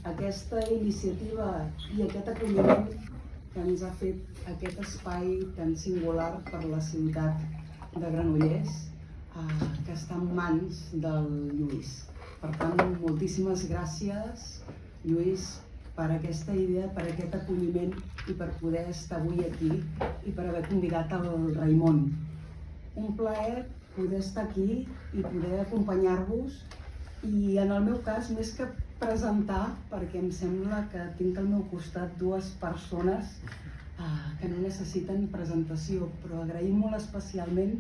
aquesta iniciativa i aquest acolliment que ens ha fet aquest espai tan singular per la ciutat de Granollers, que està en mans del Lluís. Per tant, moltíssimes gràcies, Lluís, per aquesta idea, per aquest acolliment i per poder estar avui aquí i per haver convidat el Raimon. Un plaer poder estar aquí i poder acompanyar-vos i, en el meu cas, més que presentar, perquè em sembla que tinc al meu costat dues persones que no necessiten presentació, però agraïm molt especialment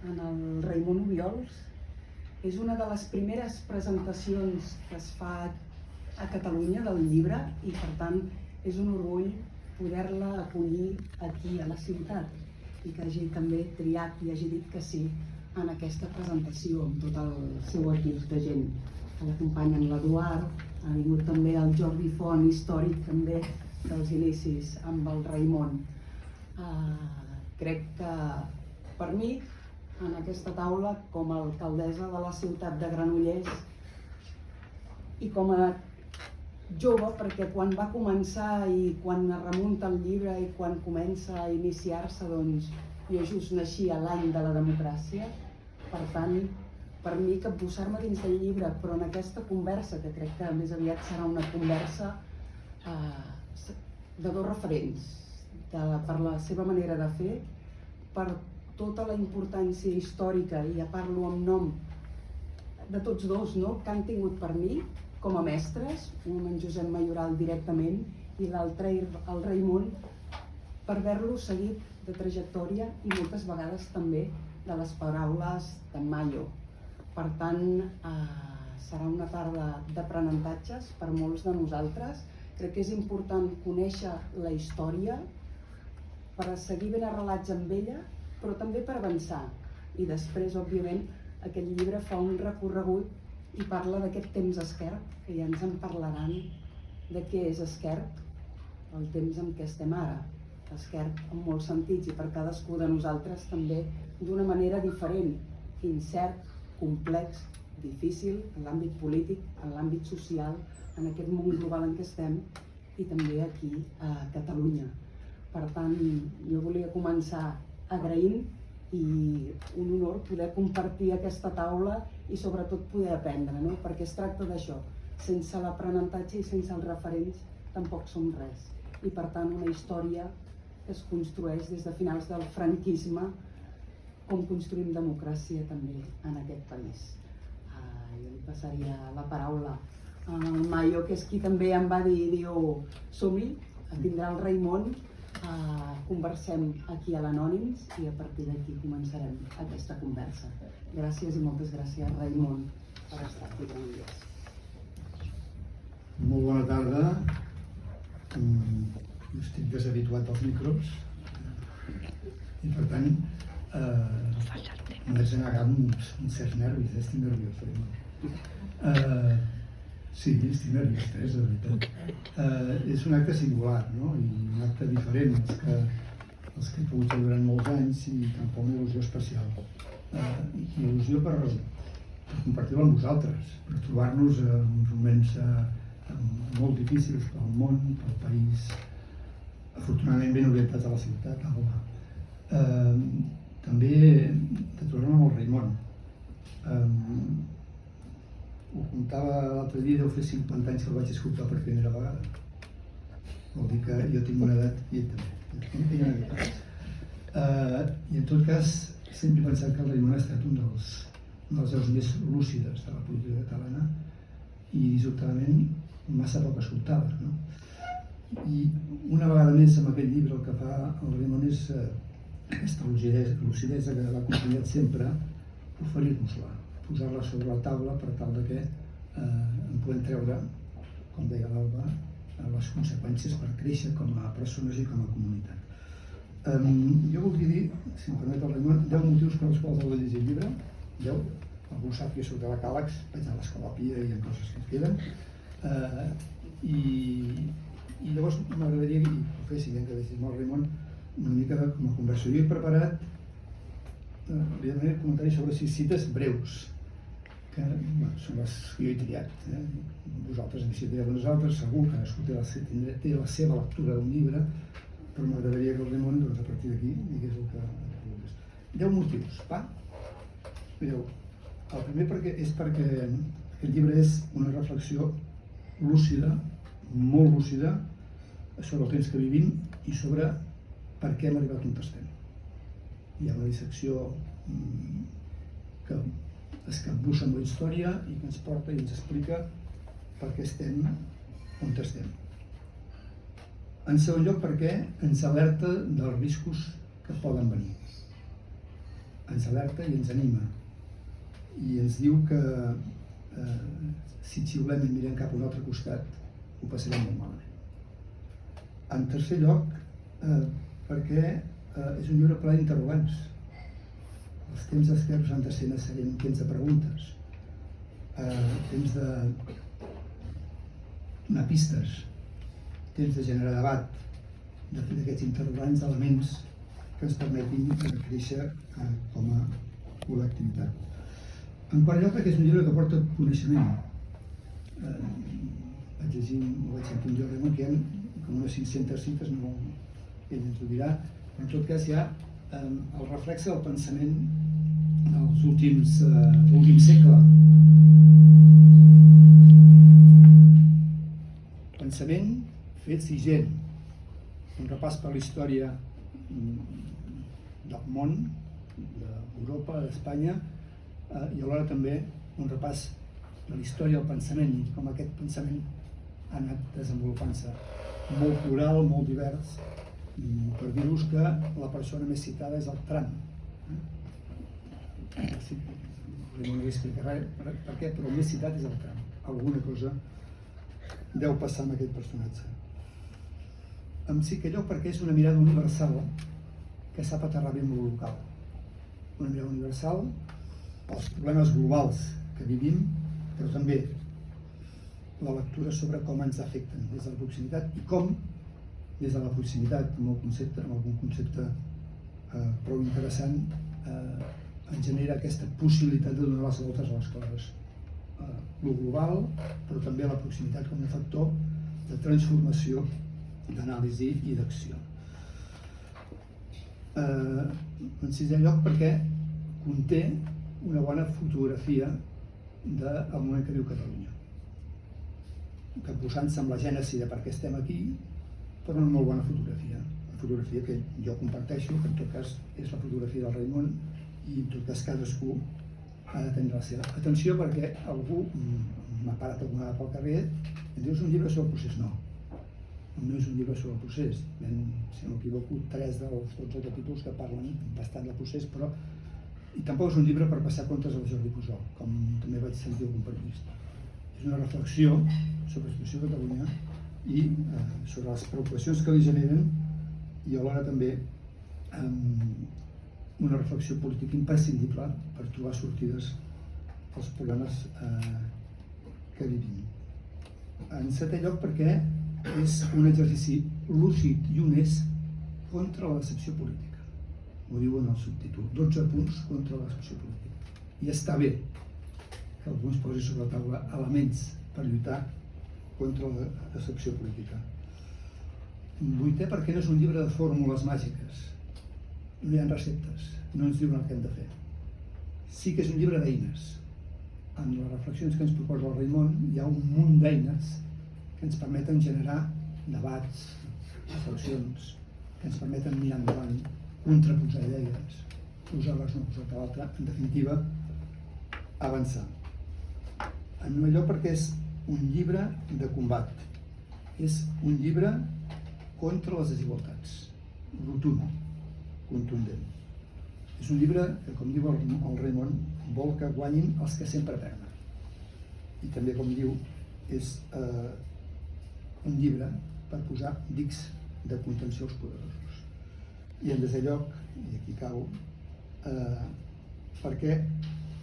en el Raimon Obiols. És una de les primeres presentacions que es fa a Catalunya del llibre i, per tant, és un orgull poder-la acollir aquí a la ciutat i que hagi també triat i hagi dit que sí en aquesta presentació amb tot el seu equip de gent que l'acompanyen. L'Eduard, ha vingut també el Jordi Font, històric també dels inicis amb el Raimon. Crec que per mi, en aquesta taula, com a alcaldessa de la ciutat de Granollers i com a jove, perquè quan va començar i quan es remunta el llibre i quan comença a iniciar-se, doncs jo just naixia l'any de la democràcia. Per tant, per mi capbussar-me dins del llibre, però en aquesta conversa, que crec que més aviat serà una conversa de dos referents, per la seva manera de fer, per tota la importància històrica, i ja parlo en nom de tots dos, que han tingut per mi com a mestres, un en Josep Mayoral directament i l'altre el Raimon, per haver-lo seguit de trajectòria i moltes vegades també de les paraules d'en Mayo. Per tant, serà una tarda d'aprenentatges per molts de nosaltres. Crec que és important conèixer la història per seguir ben arrelats amb ella, però també per avançar. I després, òbviament, aquest llibre fa un recorregut i parla d'aquest temps esquerp, que ja ens en parlaran de què és esquerp, el temps en què estem ara. Esquerp en molts sentits i per cadascú de nosaltres també d'una manera diferent, incert, complex, difícil en l'àmbit polític, en l'àmbit social, en aquest món global en què estem i també aquí a Catalunya. Per tant, jo volia començar agraint i un honor poder compartir aquesta taula i sobretot poder aprendre, perquè es tracta d'això. Sense l'aprenentatge i sense els referents tampoc som res. I per tant, una història que es construeix des de finals del franquisme, com construïm democràcia també en aquest país. Jo li passaria la paraula al Mayo, que és qui també em va dir, diu, som-hi, vindrà el Raimon, conversem aquí a l'Anònims i a partir d'aquí començarem aquesta conversa. Gràcies i moltes gràcies, Raimon, per estar aquí amb nosaltres. Molt bona tarda. Jo estic deshabituat als micros i per tant m'he generat uns certs nervis, estic nerviós. Sí, estic nerviós, de veritat. És un acte singular, no? I un acte diferent als que he pogut fer durant molts anys i tampoc una il·lusió especial. Il·lusió per compartir-ho amb vosaltres, per trobar-nos en uns moments molt difícils pel món, pel país, afortunadament ben orientats a la ciutat, Alba. També de trobar-me amb el Raimon. Ho contava l'altre dia, deu fer 50 anys que el vaig escoltar per primera vegada. Vol dir que jo tinc una edat i ell també. I en tot cas, sempre he pensat que el Raimon ha estat un dels veus més lúcides de la política catalana i dissortadament massa poc escoltades. I una vegada més amb aquest llibre el que fa el Raimon és aquesta lucidesa que l'ha acompanyat sempre, oferir-nos-la, posar-la sobre la taula per tal que en podem treure, com deia l'Alba, les conseqüències per créixer com a persones i com a comunitat. Jo voldria dir, si em permet el Raimon, 10 motius per als quals heu de llegir el llibre. 10. Algú sap que jo soc de la Càlex, vaig a l'Escola Pia i hi ha coses que em queden. I llavors m'agradaria que ho fessin, que deixin el Raimon una mica com a conversa. Jo he preparat, evidentment, comentaris sobre 6 cites breus, que són les que jo he triat. Vosaltres en triat nosaltres, segur que cadascú té la seva lectura d'un llibre, però m'agradaria que el Raimon, doncs, a partir d'aquí, digués el que volgués. 10 motius, va? Mireu, el primer és perquè aquest llibre és una reflexió lúcida, molt lúcida, sobre el temps que vivim i sobre per què hem arribat on estem. Hi ha una dissecció que es capbussa amb la història i que ens porta i ens explica per què estem on estem. En segon lloc, perquè ens alerta dels riscos que poden venir. Ens alerta i ens anima. I ens diu que si xiulem i mirem cap a un altre costat, ho passarem molt malament. En tercer lloc, perquè és un llibre ple d'interrogants. Els temps esquerps han de ser necessàriament temps de preguntes, temps de donar pistes, temps de generar debat, de fer d'aquests interrogants elements que ens permetin créixer com a col·lectivitat. En quart lloc, perquè és un llibre que porta coneixement. Vaig llegir, ho vaig sentir un Jordi Montiel, com unes 500 cites, no, ell ens ho dirà, però en tot cas hi ha el reflex del pensament dels últim segle. Pensament, fets i gent. Un repàs per la història del món, d'Europa, d'Espanya, i alhora també un repàs de la història del pensament i com aquest pensament ha anat desenvolupant-se. Molt plural, molt divers, per dir-vos que la persona més citada és el Tram. No li explico res per què, però el més citat és el Tram. Alguna cosa deu passar amb aquest personatge. En cinquè lloc, perquè és una mirada universal que sap aterrar bé amb el local. Una mirada universal als problemes globals que vivim, però també la lectura sobre com ens afecten des de la proximitat i com, des de la proximitat, amb algun concepte prou interessant, ens genera aquesta possibilitat de donar les voltes a les coses. Lo global, però també la proximitat com a factor de transformació, d'anàlisi i d'acció. En sisè lloc, perquè conté una bona fotografia del moment que viu Catalunya, que posant-se amb la gènesi de per què estem aquí, però una molt bona fotografia, una fotografia que jo comparteixo, que en tot cas és la fotografia del Raimon, i en tot cas cadascú ha de tenir la seva atenció, perquè algú m'ha parat alguna vegada pel carrer i diu: és un llibre sobre el procés. No és un llibre sobre el procés. Si no m'equivoco, 3 dels 12 capítols que parlen bastant del procés, però i tampoc és un llibre per passar comptes al Jordi Pujol, com també vaig sentir algun periodista. És una reflexió sobre la situació de Catalunya i sobre les preocupacions que li generen, i alhora també una reflexió política imprescindible per trobar sortides als problemes que vivim. En setè lloc, perquè és un exercici lúcid i honest contra la decepció política. Ho diu en el subtítol, 12 punts contra la decepció política. I està bé que algú ens posi sobre la taula elements per lluitar contra la decepció política. Vuitè, perquè no és un llibre de fórmules màgiques. No hi ha receptes, no ens diuen el que hem de fer. Sí que és un llibre d'eines. En les reflexions que ens proposa el Raimon hi ha un munt d'eines que ens permeten generar debats, reflexions, que ens permeten mirar endavant, contraposar idees, posar-les una cosa a l'altra, en definitiva, avançar. En primer lloc, perquè és un llibre de combat. És un llibre contra les desigualtats, rotund, contundent. És un llibre que, com diu el Raimon, vol que guanyin els que sempre perden. I també, com diu, és un llibre per posar dics de contenció als poderosos. I en desè lloc, i aquí cau, perquè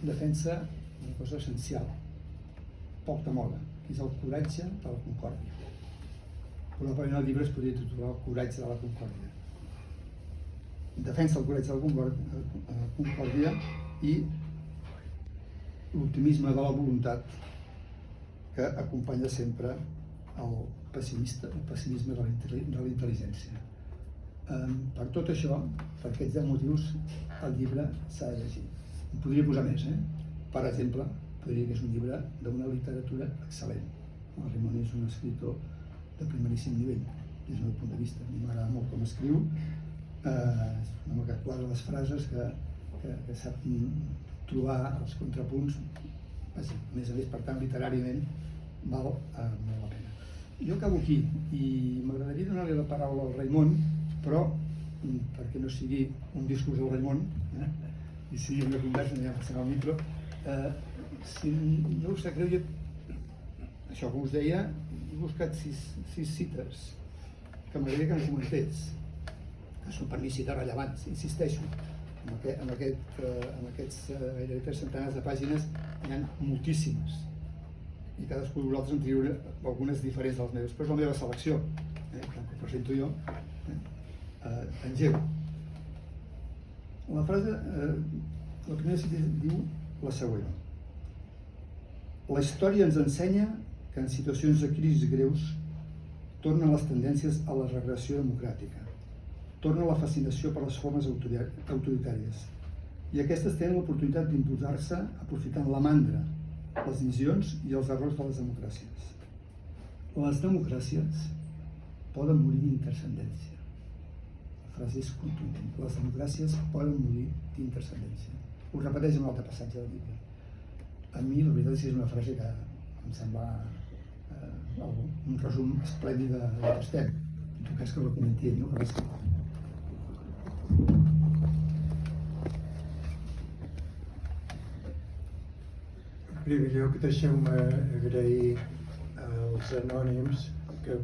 defensa una cosa essencial, poc de moda, que és el coratge de la concòrdia. Probablement el llibre es podria titular El coratge de la concòrdia. Defensa el coratge de la concòrdia i l'optimisme de la voluntat que acompanya sempre el pessimisme de la intel·ligència. Per tot això, per aquests 10 motius, el llibre s'ha de llegir. En podria posar més, Per exemple, podria dir que és un llibre d'una literatura excel·lent. El Raimon és un escriptor de primeríssim nivell, des del meu punt de vista. A mi m'agrada molt com escriu, és un home que quadra les frases, que sap trobar els contrapunts. A més a més, per tant, literàriament val molt la pena. Jo acabo aquí i m'agradaria donar-li la paraula al Raimon, però perquè no sigui un discurs al Raimon i sigui una conversa, anirem passant el micro, si no us sap greu, això com us deia, he buscat 6 cites que m'agradaria que em comentés, que són per mi cites rellevants, insisteixo. En aquests gairebé 3 centenars de pàgines hi ha moltíssimes i cadascú de vosaltres en triurà algunes diferents de les meves, però és la meva selecció, que presento jo. Engego. La frase, la primera cita diu la següent: la història ens ensenya que en situacions de crisi greus tornen les tendències a la regressió democràtica, torna la fascinació per les formes autoritàries i aquestes tenen l'oportunitat d'imposar-se aprofitant la mandra, les divisions i els errors de les democràcies. Les democràcies poden morir d'intranscendència. La frase és contundent. Les democràcies poden morir d'intranscendència. Ho repeteix en un altre passatge del llibre. A mi, la veritat és que és una frase que em sembla un resum esplèndid de què estem. En tot cas que la comenti ell, no? Que l'ha escrit. En primer lloc, deixeu-me agrair als anònims que,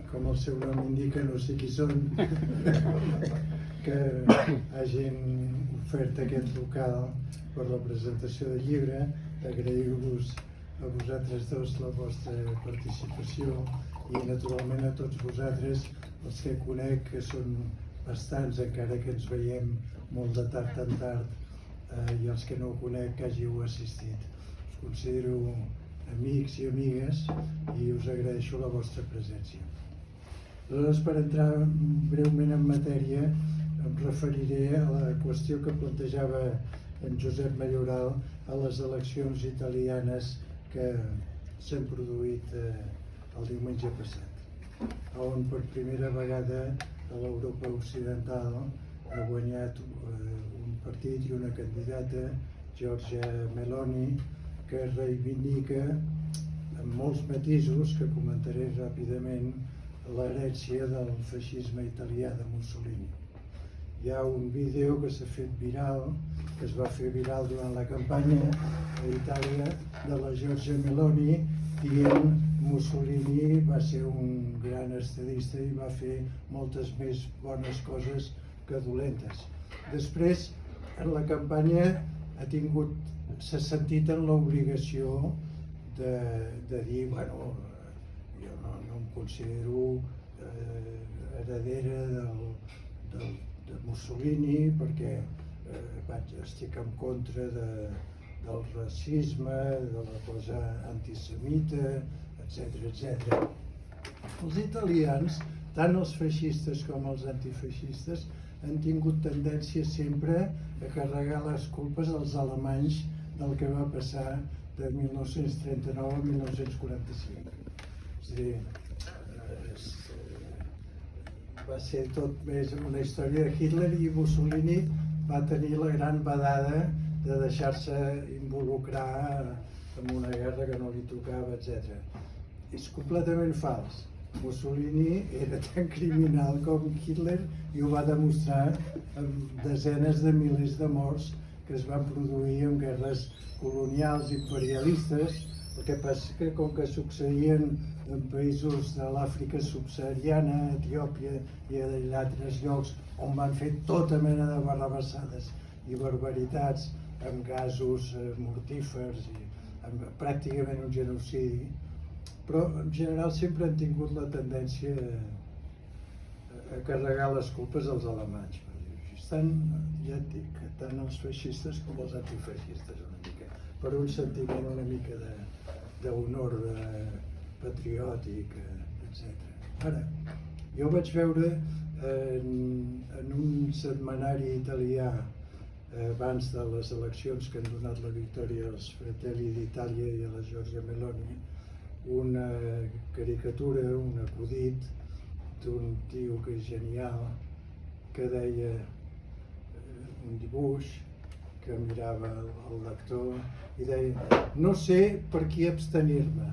com el seu nom indica, no sé qui són, que hagin ofert aquest local per la presentació del llibre. Agrair-vos a vosaltres dos la vostra participació i naturalment a tots vosaltres, els que conec, que són bastants, encara que ens veiem molt de tard en tard, i els que no conec que hàgiu assistit. Us considero amics i amigues i us agraeixo la vostra presència. Aleshores, per entrar breument en matèria, em referiré a la qüestió que plantejava en Josep Mayoral a les eleccions italianes que s'han produït el diumenge passat, on per primera vegada a l'Europa Occidental ha guanyat un partit i una candidata, Giorgia Meloni, que reivindica amb molts matisos, que comentaré ràpidament, l'herència del feixisme italià de Mussolini. Hi ha un vídeo que s'ha fet viral, que es va fer viral durant la campanya a Itàlia, de la Giorgia Meloni, dient Mussolini va ser un gran estadista i va fer moltes més bones coses que dolentes. Després, en la campanya s'ha sentit en l'obligació de dir, bueno, jo no em considero heredera de Mussolini perquè estic en contra del racisme, de la cosa antisemita, etc. Els italians, tant els feixistes com els antifeixistes, han tingut tendència sempre a carregar les culpes als alemanys del que va passar de 1939 a 1945. És a dir, va ser tot més una història de Hitler, i Mussolini va tenir la gran badada de deixar-se involucrar en una guerra que no li tocava, etc. És completament fals. Mussolini era tan criminal com Hitler i ho va demostrar amb desenes de milers de morts que es van produir en guerres colonials imperialistes. El que passa que com que succeïen en països de l'Àfrica subsahariana, Etiòpia i d'altres llocs on van fer tota mena de barrabassades i barbaritats amb gasos mortífers i amb pràcticament un genocidi, però en general sempre han tingut la tendència a carregar les culpes als alemanys. Ja et dic, tant els feixistes com els antifeixistes una mica. per un sentiment una mica d'honor patriòtic, etc. Ara, jo vaig veure en un setmanari italià abans de les eleccions que han donat la victòria als Fratelli d'Itàlia i a la Giorgia Meloni una caricatura, un acudit d'un tio que és genial, que deia un dibuix que mirava el lector i deia: no sé per qui abstenir-me.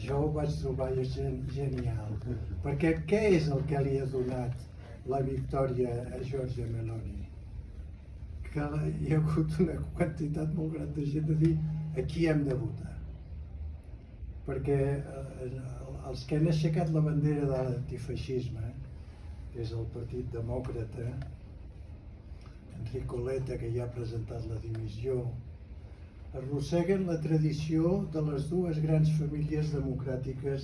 Jo ho vaig trobar genial, perquè què és el que li ha donat la victòria a Giorgia Meloni? Que hi ha hagut una quantitat molt gran de gent de dir a qui hem de votar. Perquè els que han aixecat la bandera de l'antifeixisme, que és el Partit Demòcrata, Enrico Letta, que ja ha presentat la dimissió, arrosseguen la tradició de les dues grans famílies democràtiques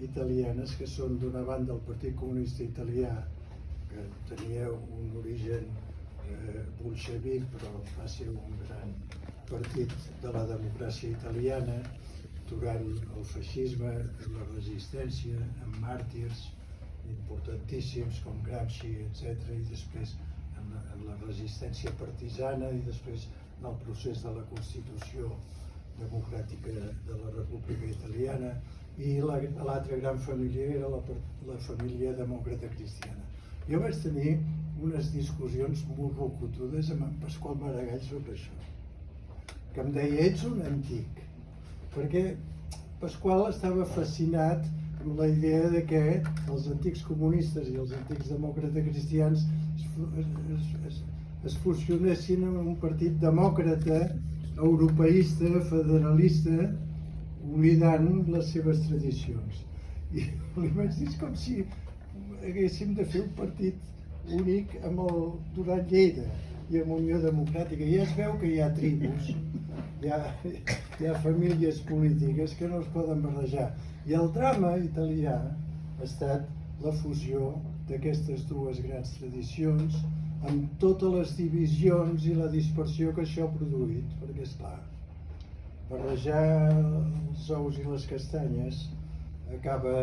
italianes, que són d'una banda el Partit Comunista Italià, que tenia un origen bolxevic, però va ser un gran partit de la democràcia italiana durant el feixisme, la resistència, amb màrtirs importantíssims com Gramsci, etc., i després en la resistència partisana i després en el procés de la Constitució democràtica de la República Italiana, i l'altra gran família era la família demòcrata cristiana. Jo vaig tenir unes discussions molt rocotudes amb en Pasqual Maragall sobre això, que em deia: ets un antic, perquè Pasqual estava fascinat amb la idea de que els antics comunistes i els antics demòcrates cristians es fusionessin en un partit demòcrata, europeista, federalista, oblidant les seves tradicions. I li vaig dir: és com si haguéssim de fer un partit únic amb el Duran Lleida i amb Unió Democràtica. Ja es veu que hi ha tribus, hi ha famílies polítiques que no es poden barrejar. I el drama italià ha estat la fusió d'aquestes dues grans tradicions amb totes les divisions i la dispersió que això ha produït, perquè és clar, barrejar els ous i les castanyes acaba...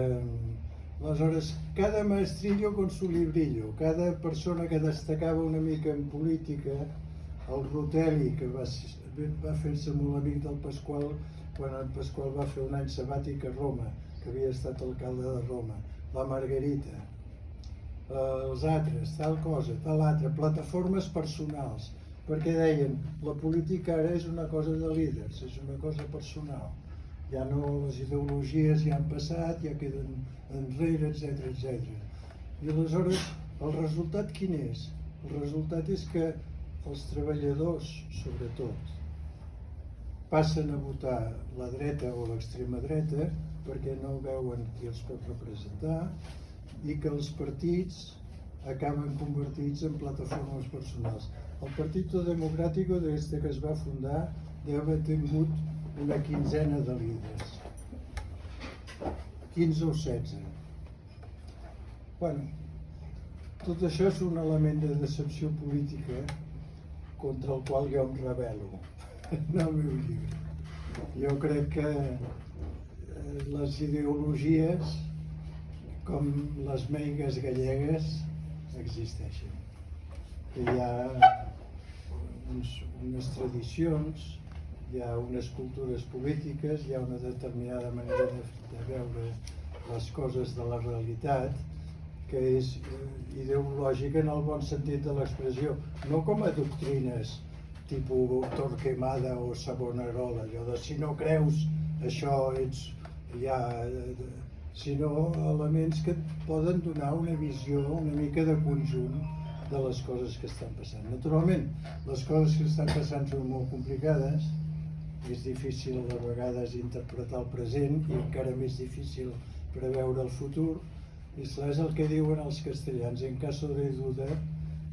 Aleshores, cada maestrillo con su librillo, cada persona que destacava una mica en política, el Rutelli, que va fer-se molt amic del Pasqual quan el Pasqual va fer un any sabàtic a Roma, que havia estat alcalde de Roma, la Margarita, els altres, tal cosa, tal altra, plataformes personals, perquè deien: la política ara és una cosa de líders, és una cosa personal. Ja no, les ideologies ja han passat, ja queden enrere, etc, etc. I aleshores, el resultat quin és? El resultat és que els treballadors, sobretot, passen a votar la dreta o l'extrema dreta perquè no veuen qui els pot representar, i que els partits acaben convertits en plataformes personals. El Partito Democrático, des que es va fundar, deu haver tingut una quinzena de líders, 15 o 16. Bueno, tot això és un element de decepció política contra el qual jo em rebel·lo en el meu llibre. Jo crec que les ideologies, com les meigues gallegues, existeixen. Que hi ha unes tradicions, hi ha unes cultures polítiques, hi ha una determinada manera de veure les coses de la realitat que és ideològica en el bon sentit de l'expressió, no com a doctrines tipus Torquemada o Savonarola, allò de si no creus això ets ja... sinó elements que poden donar una visió una mica de conjunt de les coses que estan passant. Naturalment, les coses que estan passant són molt complicades, és difícil a vegades interpretar el present i encara més difícil preveure el futur, i és el que diuen els castellans: en caso de duda,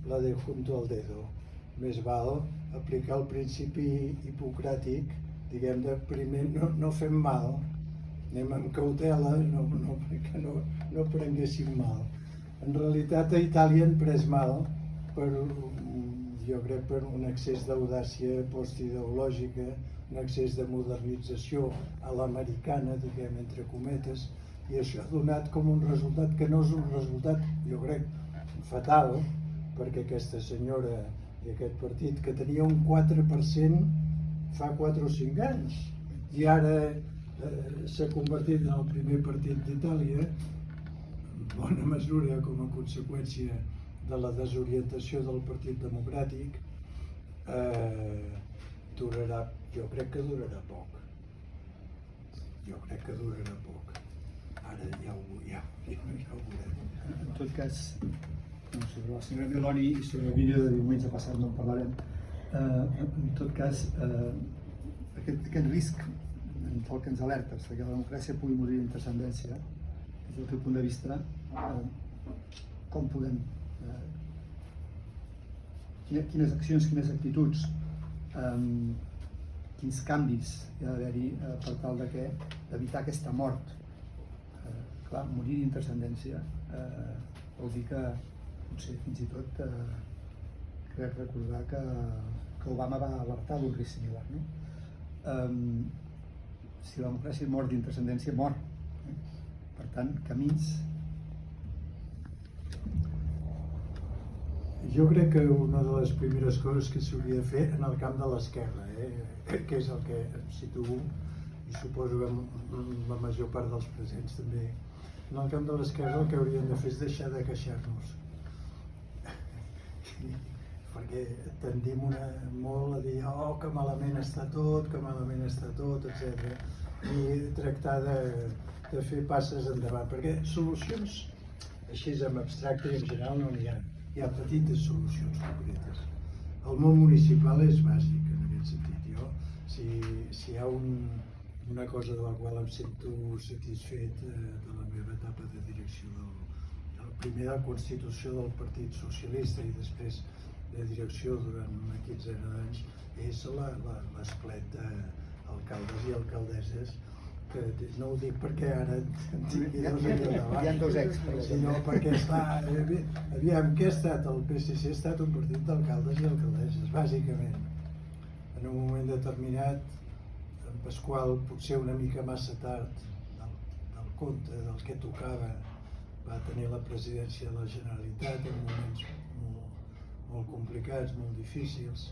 la de junto al dedo. Més val aplicar el principi hipocràtic, diguem, de primer no fem mal, anem amb cautela, perquè no prenguéssim mal. En realitat a Itàlia han pres mal per jo crec per un excés d'audàcia postideològica, un excés de modernització a l'americana, diguem, entre cometes, i això ha donat com un resultat que no és un resultat, jo crec, fatal, perquè aquesta senyora i aquest partit que tenia un 4% fa 4 o 5 anys i ara s'ha convertit en el primer partit d'Itàlia, en bona mesura com a conseqüència de la desorientació del Partit Democràtic, durarà, jo crec que durarà poc. Jo crec que durarà poc. Ara ja ho veurem. En tot cas, sobre la senyora Meloni i sobre el vídeo de diumenge passat no en parlarem. En tot cas, aquest risc pel que ens alertes, que la democràcia pugui morir en transcendència, des del teu punt de vista, com podem, quines accions, quines actituds, quins canvis hi ha d'haver-hi per tal d'evitar aquesta mort. Clar, morir en transcendència vol dir que potser fins i tot crec recordar que Obama va alertar d'un risc similar, no? Si la democràcia mor d'intranscendència, mor. Per tant, camins... Jo crec que una de les primeres coses que s'hauria de fer en el camp de l'esquerra, que és el que em situo, i suposo que la major part dels presents també, en el camp de l'esquerra el que hauríem de fer és deixar de queixar-nos. Perquè tendim molt a dir que malament està tot, etc. I tractar de fer passes endavant, perquè solucions així en abstracte i en general no n'hi ha. Hi ha petites solucions concretes. El món municipal és bàsic en aquest sentit. Jo, si hi ha una cosa de la qual em sento satisfet de la meva etapa de direcció primer de la Constitució del Partit Socialista i després de direcció durant una quinzena d'anys, és l'esplet d'alcaldes i alcaldesses, que no ho dic perquè ara en tingui dos aquí al davant. Hi ha dos ex, sinó perquè aviam, què ha estat? El PSC ha estat un partit d'alcaldes i alcaldesses, bàsicament. En un moment determinat, en Pasqual, potser una mica massa tard del compte, del que tocava, va tenir la presidència de la Generalitat en moments molt complicats, molt difícils,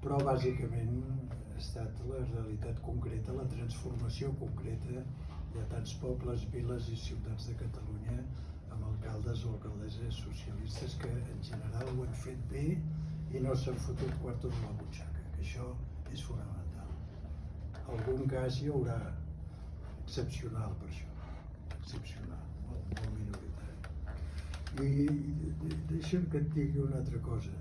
però bàsicament ha estat la realitat concreta, la transformació concreta de tants pobles, viles i ciutats de Catalunya amb alcaldes o alcaldesses socialistes que en general ho han fet bé i no s'han fotut quartos a la butxaca, que això és fonamental. Algun cas hi haurà excepcional per això, excepcional, molt minoritari. I deixa'm que et digui una altra cosa.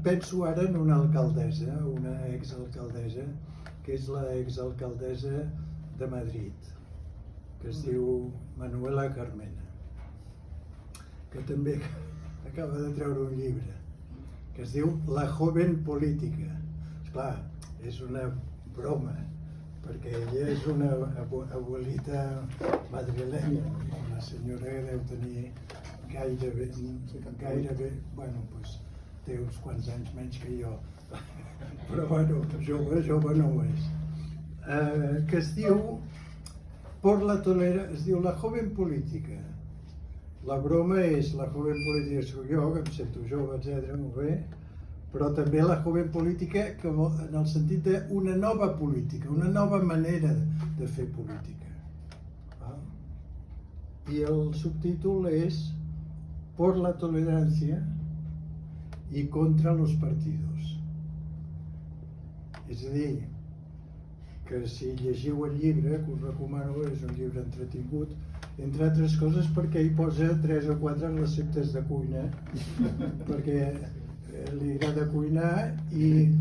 Penso ara en una alcaldessa, una exalcaldessa, que és la exalcaldessa de Madrid, que es diu Manuela Carmena, que també acaba de treure un llibre, que es diu La joven política. Esclar, és una broma, perquè ella és una abuelita madrilenya, una senyora que deu tenir gairebé, bueno, doncs té uns quants anys menys que jo, però bueno, jove no ho és. Que es diu es diu La joven política. La broma és la joven política soc jo, que em sento jove, etc., molt bé, però també la joven política en el sentit d'una nova política, una nova manera de fer política. I el subtítol és Por la tolerancia y contra los partidos. És a dir, que si llegiu el llibre, que us recomano, és un llibre entretingut, entre altres coses perquè hi posa 3 o 4 receptes de cuina, perquè li agrada cuinar i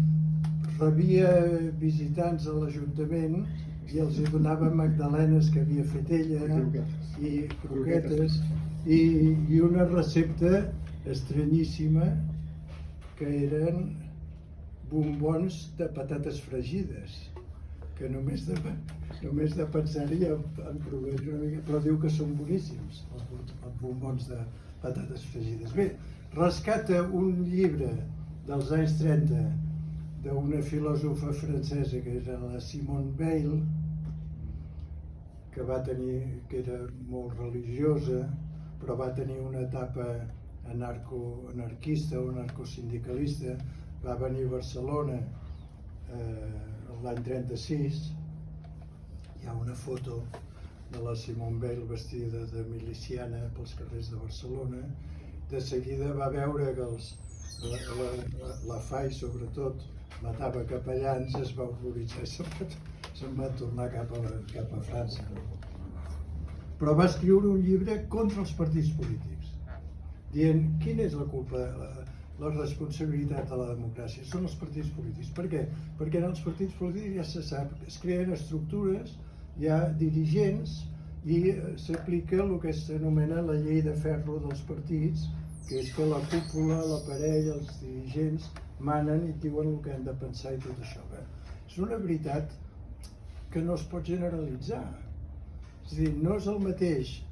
rebia visitants a l'Ajuntament i els donava magdalenes que havia fet ella i croquetes i una recepta estranyíssima que eren bombons de patates fregides, que només de pensar-hi em progrés una mica, però diu que són boníssims els bombons de patates fregides. Bé, rescata un llibre dels anys 30 d'una filòsofa francesa que era la Simone Weil, que era molt religiosa, però va tenir una etapa anarquista o anarcosindicalista. Va venir a Barcelona l'any 36. Hi ha una foto de la Simone Weil vestida de miliciana pels carrers de Barcelona. De seguida va veure que la FAI, sobretot, matava capellans, es va horroritzar i se'n va tornar cap a França. Però va escriure un llibre contra els partits polítics, dient quina és la culpa, la responsabilitat de la democràcia. Són els partits polítics. Per què? Perquè en els partits polítics ja se sap, es creen estructures, hi ha dirigents i s'aplica el que s'anomena la llei de ferro dels partits, que és que la cúpula, l'aparell, els dirigents manen i diuen el que han de pensar i tot això. És una veritat que no es pot generalitzar. És a dir, no és el mateix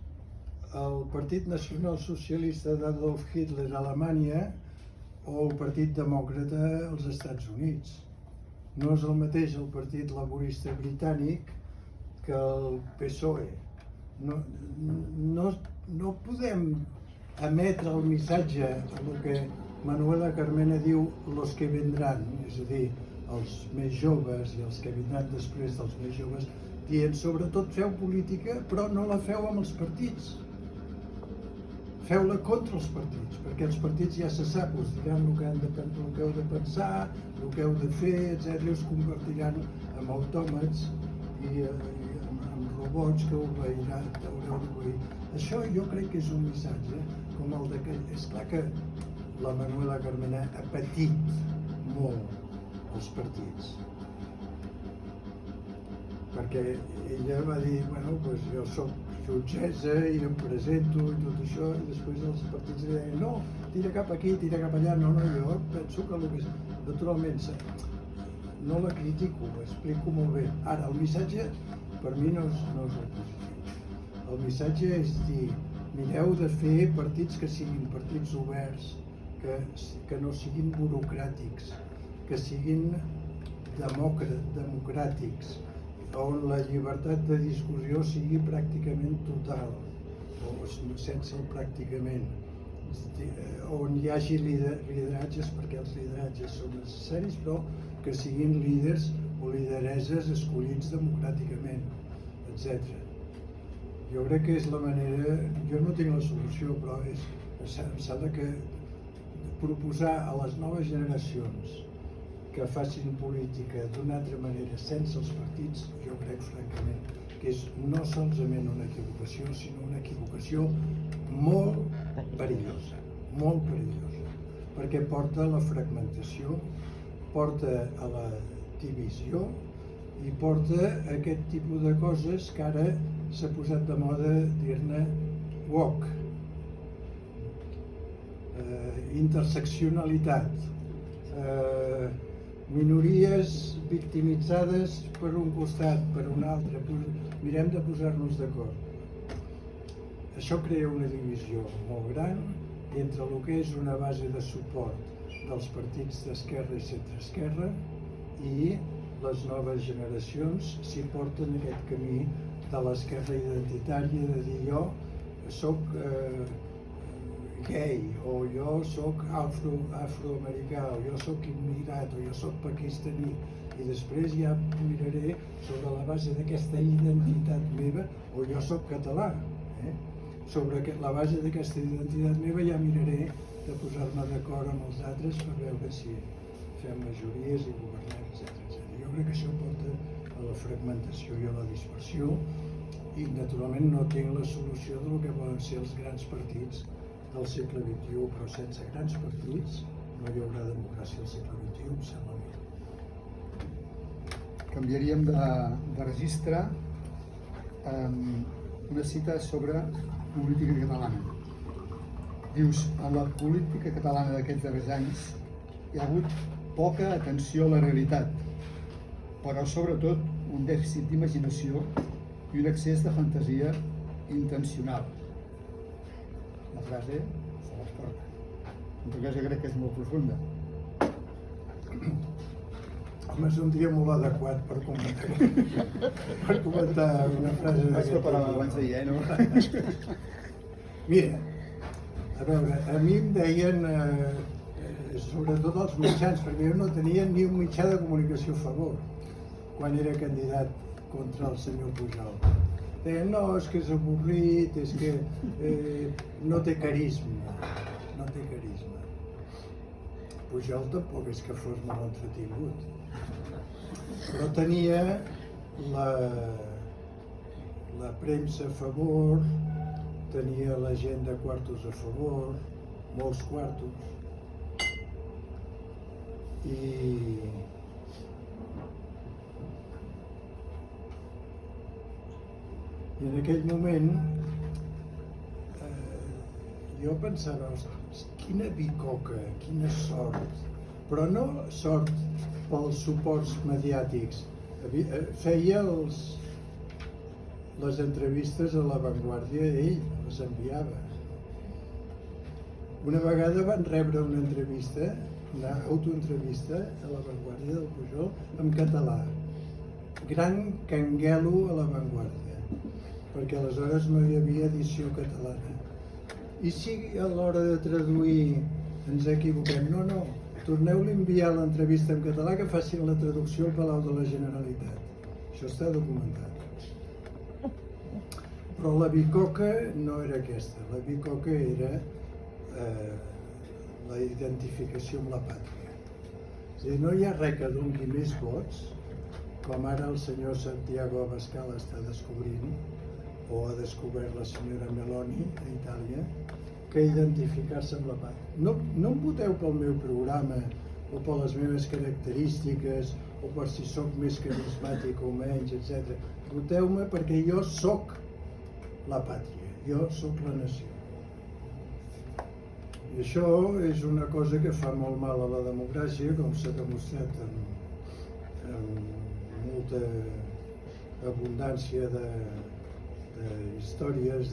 el Partit Nacional Socialista d'Adolf Hitler a Alemanya o el Partit Demòcrata als Estats Units. No és el mateix el Partit Laborista Britànic que el PSOE. No podem emetre el missatge, el que Manuela Carmena diu los que vendran, és a dir, els més joves i els que vindran després dels més joves, dient sobretot feu política però no la feu amb els partits. Feu-la contra els partits, perquè els partits ja se sap, us diran el que heu de pensar, el que heu de fer, etc. I us convertiran en autòmats i en robots que haureu d'obeir. Això jo crec que és un missatge com el de que és clar que la Manuela Carmena ha patit molt els partits, perquè ella va dir, bueno, doncs jo soc jutgessa i em presento i tot això, i després els partits li deien, no, tira cap aquí, tira cap allà. No, jo penso que naturalment no la critico, explico molt bé. Ara, el missatge per mi no és el positiu. El missatge és dir, mireu de fer partits que siguin partits oberts, que no siguin burocràtics, que siguin democràtics, on la llibertat de discussió sigui pràcticament total, o sense el pràcticament, on hi hagi lideratges, perquè els lideratges són necessaris, però que siguin líders o lideresses escollits democràticament, etc. Jo crec que és la manera, jo no tinc la solució, però em sembla que proposar a les noves generacions que facin política d'una altra manera sense els partits, jo crec francament que és no solament una equivocació, sinó una equivocació molt perillosa, perquè porta a la fragmentació, porta a la divisió i porta a aquest tipus de coses que ara s'ha posat de moda dir-ne woke, interseccionalitat, minories victimitzades per un costat, per un altre, mirem de posar-nos d'acord. Això crea una divisió molt gran entre el que és una base de suport dels partits d'esquerra i centreesquerra i les noves generacions s'hi porten aquest camí de l'esquerra identitària, de dir jo soc gay, o jo soc afroamericà, o jo soc immigrat, o jo soc pakistaní, i després ja miraré sobre la base d'aquesta identitat meva, o jo soc català. Sobre la base d'aquesta identitat meva ja miraré de posar-me d'acord amb els altres per veure si fem majories i governem, etc. Jo crec que això porta a la fragmentació i a la dispersió, i naturalment no tinc la solució del que poden ser els grans partits del segle XXI, però sense grans partits no hi haurà democràcia al segle XXI, em sembla bé. Canviaríem de registre una cita sobre política catalana. Dius, en la política catalana d'aquests darrers anys hi ha hagut poca atenció a la realitat, però sobretot un dèficit d'imaginació i un excés de fantasia intencional. La frase se les porta. En tot cas, jo crec que és molt profunda. Home, és un dia molt adequat per comentar una frase Vaig d'aquest preparar tipus. abans d'ahir, no? Mira, a veure, a mi em deien, sobretot els mitjans, perquè jo no tenia ni un mitjà de comunicació a favor quan era candidat contra el senyor Pujol. Deien, no, és que és avorrit, és que no té carisma, no té carisma. Pujol tampoc és que fos molt entretingut, però tenia la premsa a favor, tenia la gent de quartos a favor, molts quartos, i en aquell moment jo pensava, ostres, quina bicoca, quina sort, però no sort pels suports mediàtics, feia les entrevistes a La Vanguardia, ell les enviava. Una vegada van rebre una entrevista, una autoentrevista a La Vanguardia del Pujol en català. Gran canguelo a La Vanguardia, perquè aleshores no hi havia edició catalana. I si a l'hora de traduir ens equivoquem? No, no, torneu-li a enviar l'entrevista en català que facin la traducció al Palau de la Generalitat. Això està documentat. Però la bicoca no era aquesta, la bicoca era la identificació amb la pàtria. És a dir, no hi ha res que doni més vots, com ara el senyor Santiago Abascal està descobrint, o ha descobert la senyora Meloni a Itàlia, que identificar-se amb la pàtria. No em voteu pel meu programa, o per les meves característiques, o per si sóc més carismàtic o menys, etc. Voteu-me perquè jo sóc la pàtria, jo sóc la nació. I això és una cosa que fa molt mal a la democràcia, com s'ha demostrat amb molta abundància d'històries,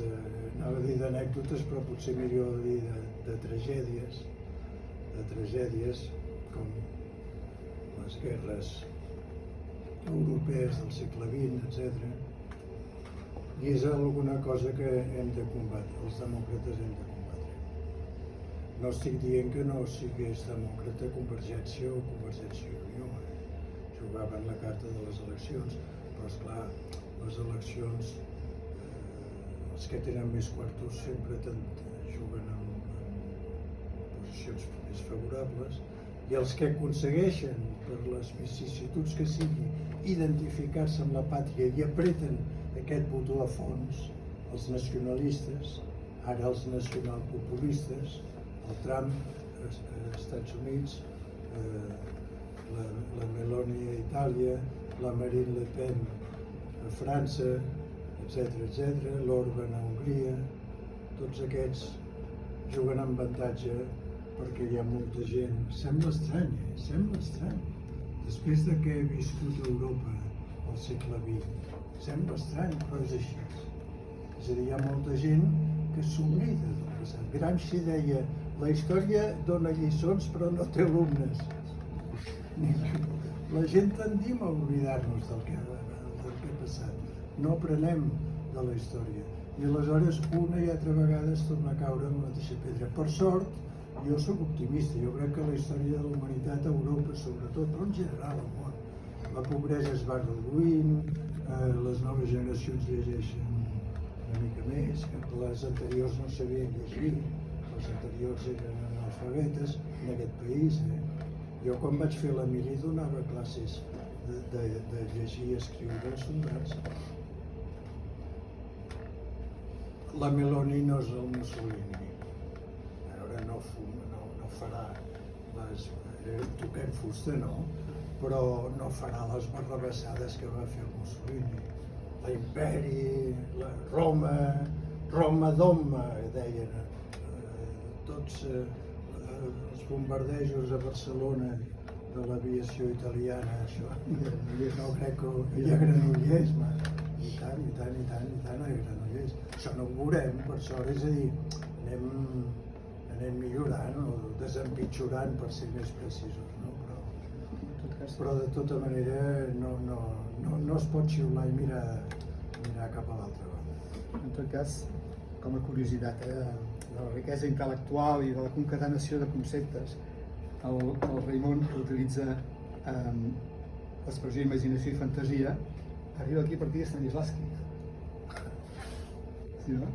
anava a dir d'anècdotes, però potser millor dir de tragèdies, com les guerres europees del segle XX, etc. I és alguna cosa que hem de combatre, els demòcrates hem de combatre. No estic dient que no sigués demòcrata Convergència o Convergència i Unió. Jugaven la carta de les eleccions, però esclar, les eleccions, els que tenen més quartos sempre juguen en posicions més favorables, i els que aconsegueixen, per les vicissituds que sigui, identificar-se amb la pàtria i apreten aquest botó a fons, els nacionalistes, ara els nacionalpopulistes, el Trump als Estats Units, la Meloni a Itàlia, la Marine Le Pen a França, etc., l'Orban a Hongria, tots aquests juguen amb avantatge perquè hi ha molta gent. Sembla estrany, sembla estrany. Després de què he viscut a Europa al segle XX, sembla estrany, però és així. És a dir, hi ha molta gent que s'oblida del passat. Gramsci deia, la història dona lliçons però no té alumnes. La gent tendim a oblidar-nos del que ha passat. No aprenem de la història. I aleshores una i altra vegada es torna a caure en la mateixa pedra. Per sort, jo sóc optimista. Jo crec que la història de la humanitat a Europa, sobretot, però en general al món, la pobresa es va reduint, les noves generacions llegeixen una mica més, que les anteriors no sabien llegir, les anteriors eren analfabetes en aquest país. Jo quan vaig fer la mili donava classes de llegir i escriure als soldats. La Meloni no és el Mussolini. Ara no fuma, no farà toquem fusta, no, però no farà les barrabassades que va fer el Mussolini. L'imperi, la Roma d'Oma, deien. Tots els bombardejos a Barcelona de l'aviació italiana, això. No crec que hi ha Granollers, i tant, hi ha Granollers. Això no ho veurem, per sort, és a dir, anem millorant o desempitjorant, per ser més precisos, no? Però de tota manera no es pot xiular i mirar cap a l'altra banda. En tot cas, com a curiositat, de la riquesa intel·lectual i de la concatenació de conceptes, el Raimon, que utilitza l'expressió imaginació i fantasia, arriba aquí a partir de Stanislavski. Sí, no?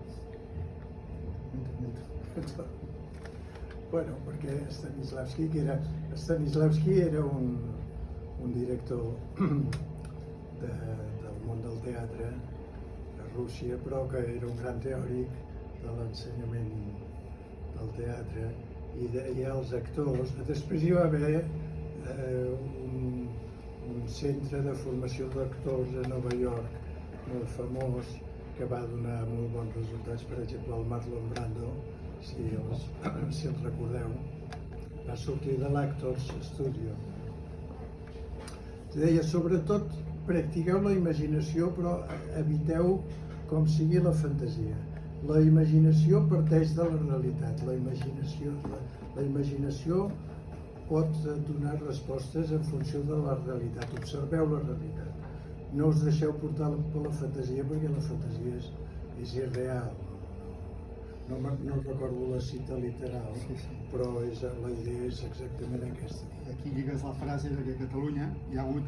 Bueno, perquè Stanislavski era un director del món del teatre a Rússia, però que era un gran teòric de l'ensenyament del teatre i deia als actors. Després hi va haver un centre de formació d'actors a Nova York molt famós que va donar molt bons resultats, per exemple el Marlon Brando, si els recordeu, va sortir de l'Actors Studio. Deia, sobretot, practiqueu la imaginació, però eviteu com sigui la fantasia. La imaginació parteix de la realitat. La imaginació pot donar respostes en funció de la realitat. Observeu la realitat. No us deixeu portar per la fantasia, perquè la fantasia és irreal. No recordo la cita literal, però la idea és exactament aquesta. Aquí lligues la frase que a Catalunya hi ha hagut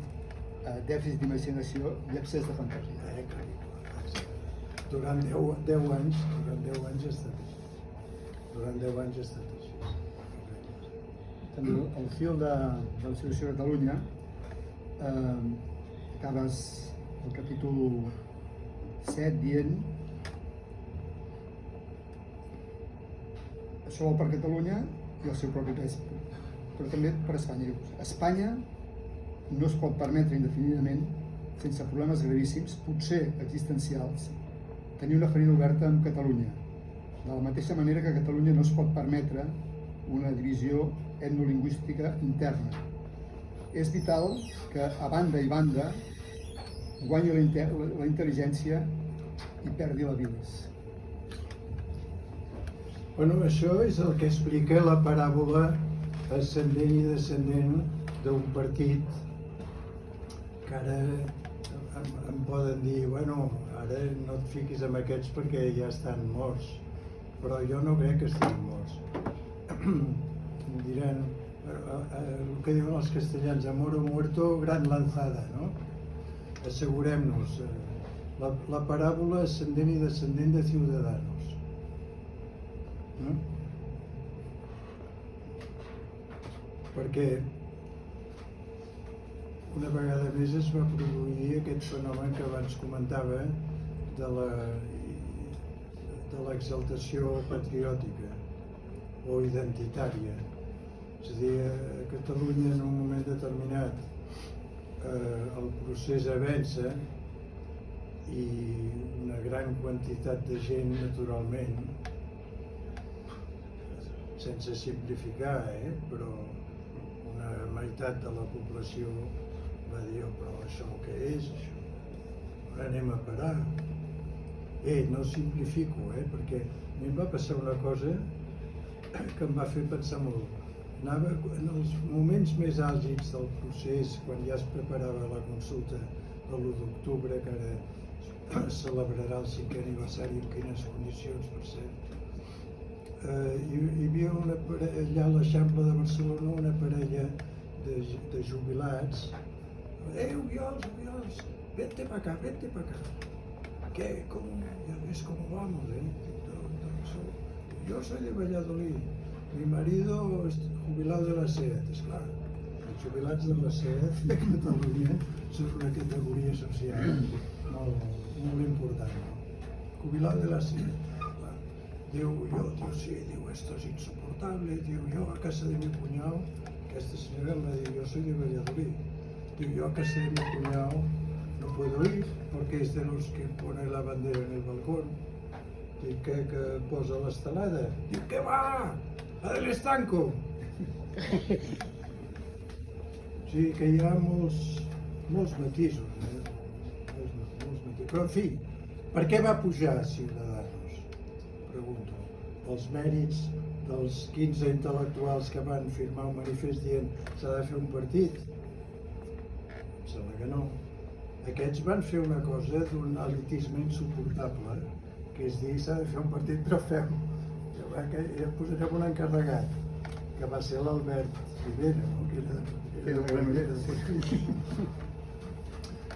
dèficit d'imaginació i excés de fantasia. Durant 10 anys ha estat així. Durant 10 anys ha estat així. També el fil de la situació a Catalunya, acabes el capítol 7 dient això vol per Catalunya i el seu propi pes, però també per Espanya. Espanya no es pot permetre indefinidament, sense problemes gravíssims, potser existencials, tenir una ferida oberta amb Catalunya, de la mateixa manera que Catalunya no es pot permetre una divisió etnolingüística interna. És vital que a banda i banda guanyi la intel·ligència i perdi la bilis. Bueno, això és el que explica la paràbola ascendent i descendent d'un partit que ara em poden dir, bueno, ara no et fiquis amb aquests perquè ja estan morts, però jo no crec que estiguin morts. Em diran, el que diuen els castellans, amor o muerto, gran lanzada, no? Assegurem-nos, la paràbola ascendent i descendent de Ciudadanos. No? Perquè una vegada més es va produir aquest fenomen que abans comentava de l'exaltació patriòtica o identitària. És a dir, a Catalunya en un moment determinat el procés avança i una gran quantitat de gent, naturalment, sense simplificar, però una meitat de la població va dir, però això què és, això? On anem a parar? No simplifico, perquè a mi em va passar una cosa que em va fer pensar molt. Anava en els moments més àlgids del procés, quan ja es preparava la consulta de l'1 d'octubre, que ara celebrarà el 5è aniversari, en quines condicions, per cert. Hi havia allà a l'Eixample de Barcelona una parella de jubilats. Ubiols, vente para acá, vente para acá. ¿Qué? ¿Cómo? Ya ves cómo vamos, Yo soy de Valladolid. Mi marido es jubilado de la SEAT, és clar. Els jubilats de la SEAT de Catalunya són una categoria social molt important. Jubilado de la SEAT. Diu, esto es insoportable. Diu, yo a casa de mi cuñado, que esta señora me dijo, yo soy de Valladolid. Diu, yo a casa de mi cuñado no puedo ir porque es de los que pone la bandera en el balcón. Diu, que posa l'estelada. Diu, què va? La de l'Estanco. O sigui que hi ha molts matisos. Però, en fi, per què va pujar Ciudadanos? Pregunto. Pels mèrits dels 15 intel·lectuals que van firmar un manifest dient s'ha de fer un partit? Em sembla que no. Aquests van fer una cosa d'un elitisme insuportable, que és dir s'ha de fer un partit però fem. Ja posarem un encarregat, que va ser l'Albert Rivera, no? que era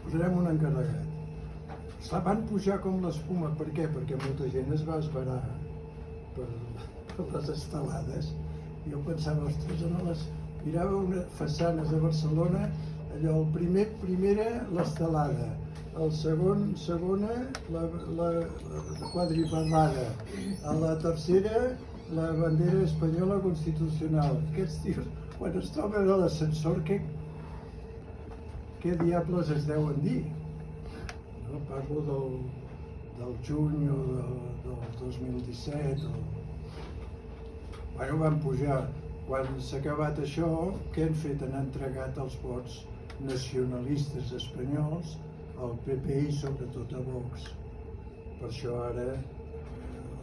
posarem un encarregat. Se van pujar com l'espuma. Per què? Perquè molta gent es va esverar per les estelades. Jo pensava, ostres, mirava unes façanes a Barcelona, allò, el primera l'estelada, el segona la quadribarrada, a la tercera la bandera espanyola constitucional. Aquests tios, quan es troben a l'ascensor, què diables es deuen dir? No, parlo del juny o del 2017. Bueno, van pujar. Quan s'ha acabat això, què han fet? Han entregat els vots nacionalistes espanyols al PP i sobretot a Vox. Per això ara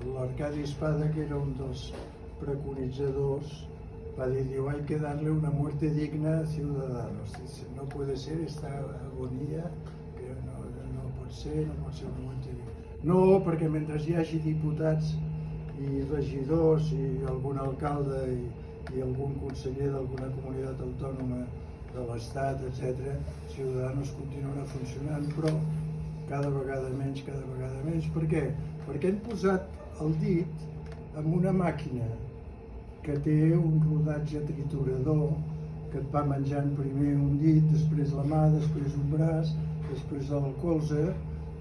l'Arcadi Espada, que era un dels preconitzadors, va dir, hay que darle una muerte digna a Ciudadanos. Dice, no puede ser esta agonía, que no pot ser una muerte digna. No, perquè mentre hi hagi diputats i regidors i algun alcalde i algun conseller d'alguna comunitat autònoma de l'Estat, etc., Ciudadanos continuarà funcionant, però cada vegada menys. Per què? Perquè han posat el dit en una màquina que té un rodatge triturador que et va menjant primer un dit, després la mà, després un braç, després el colze,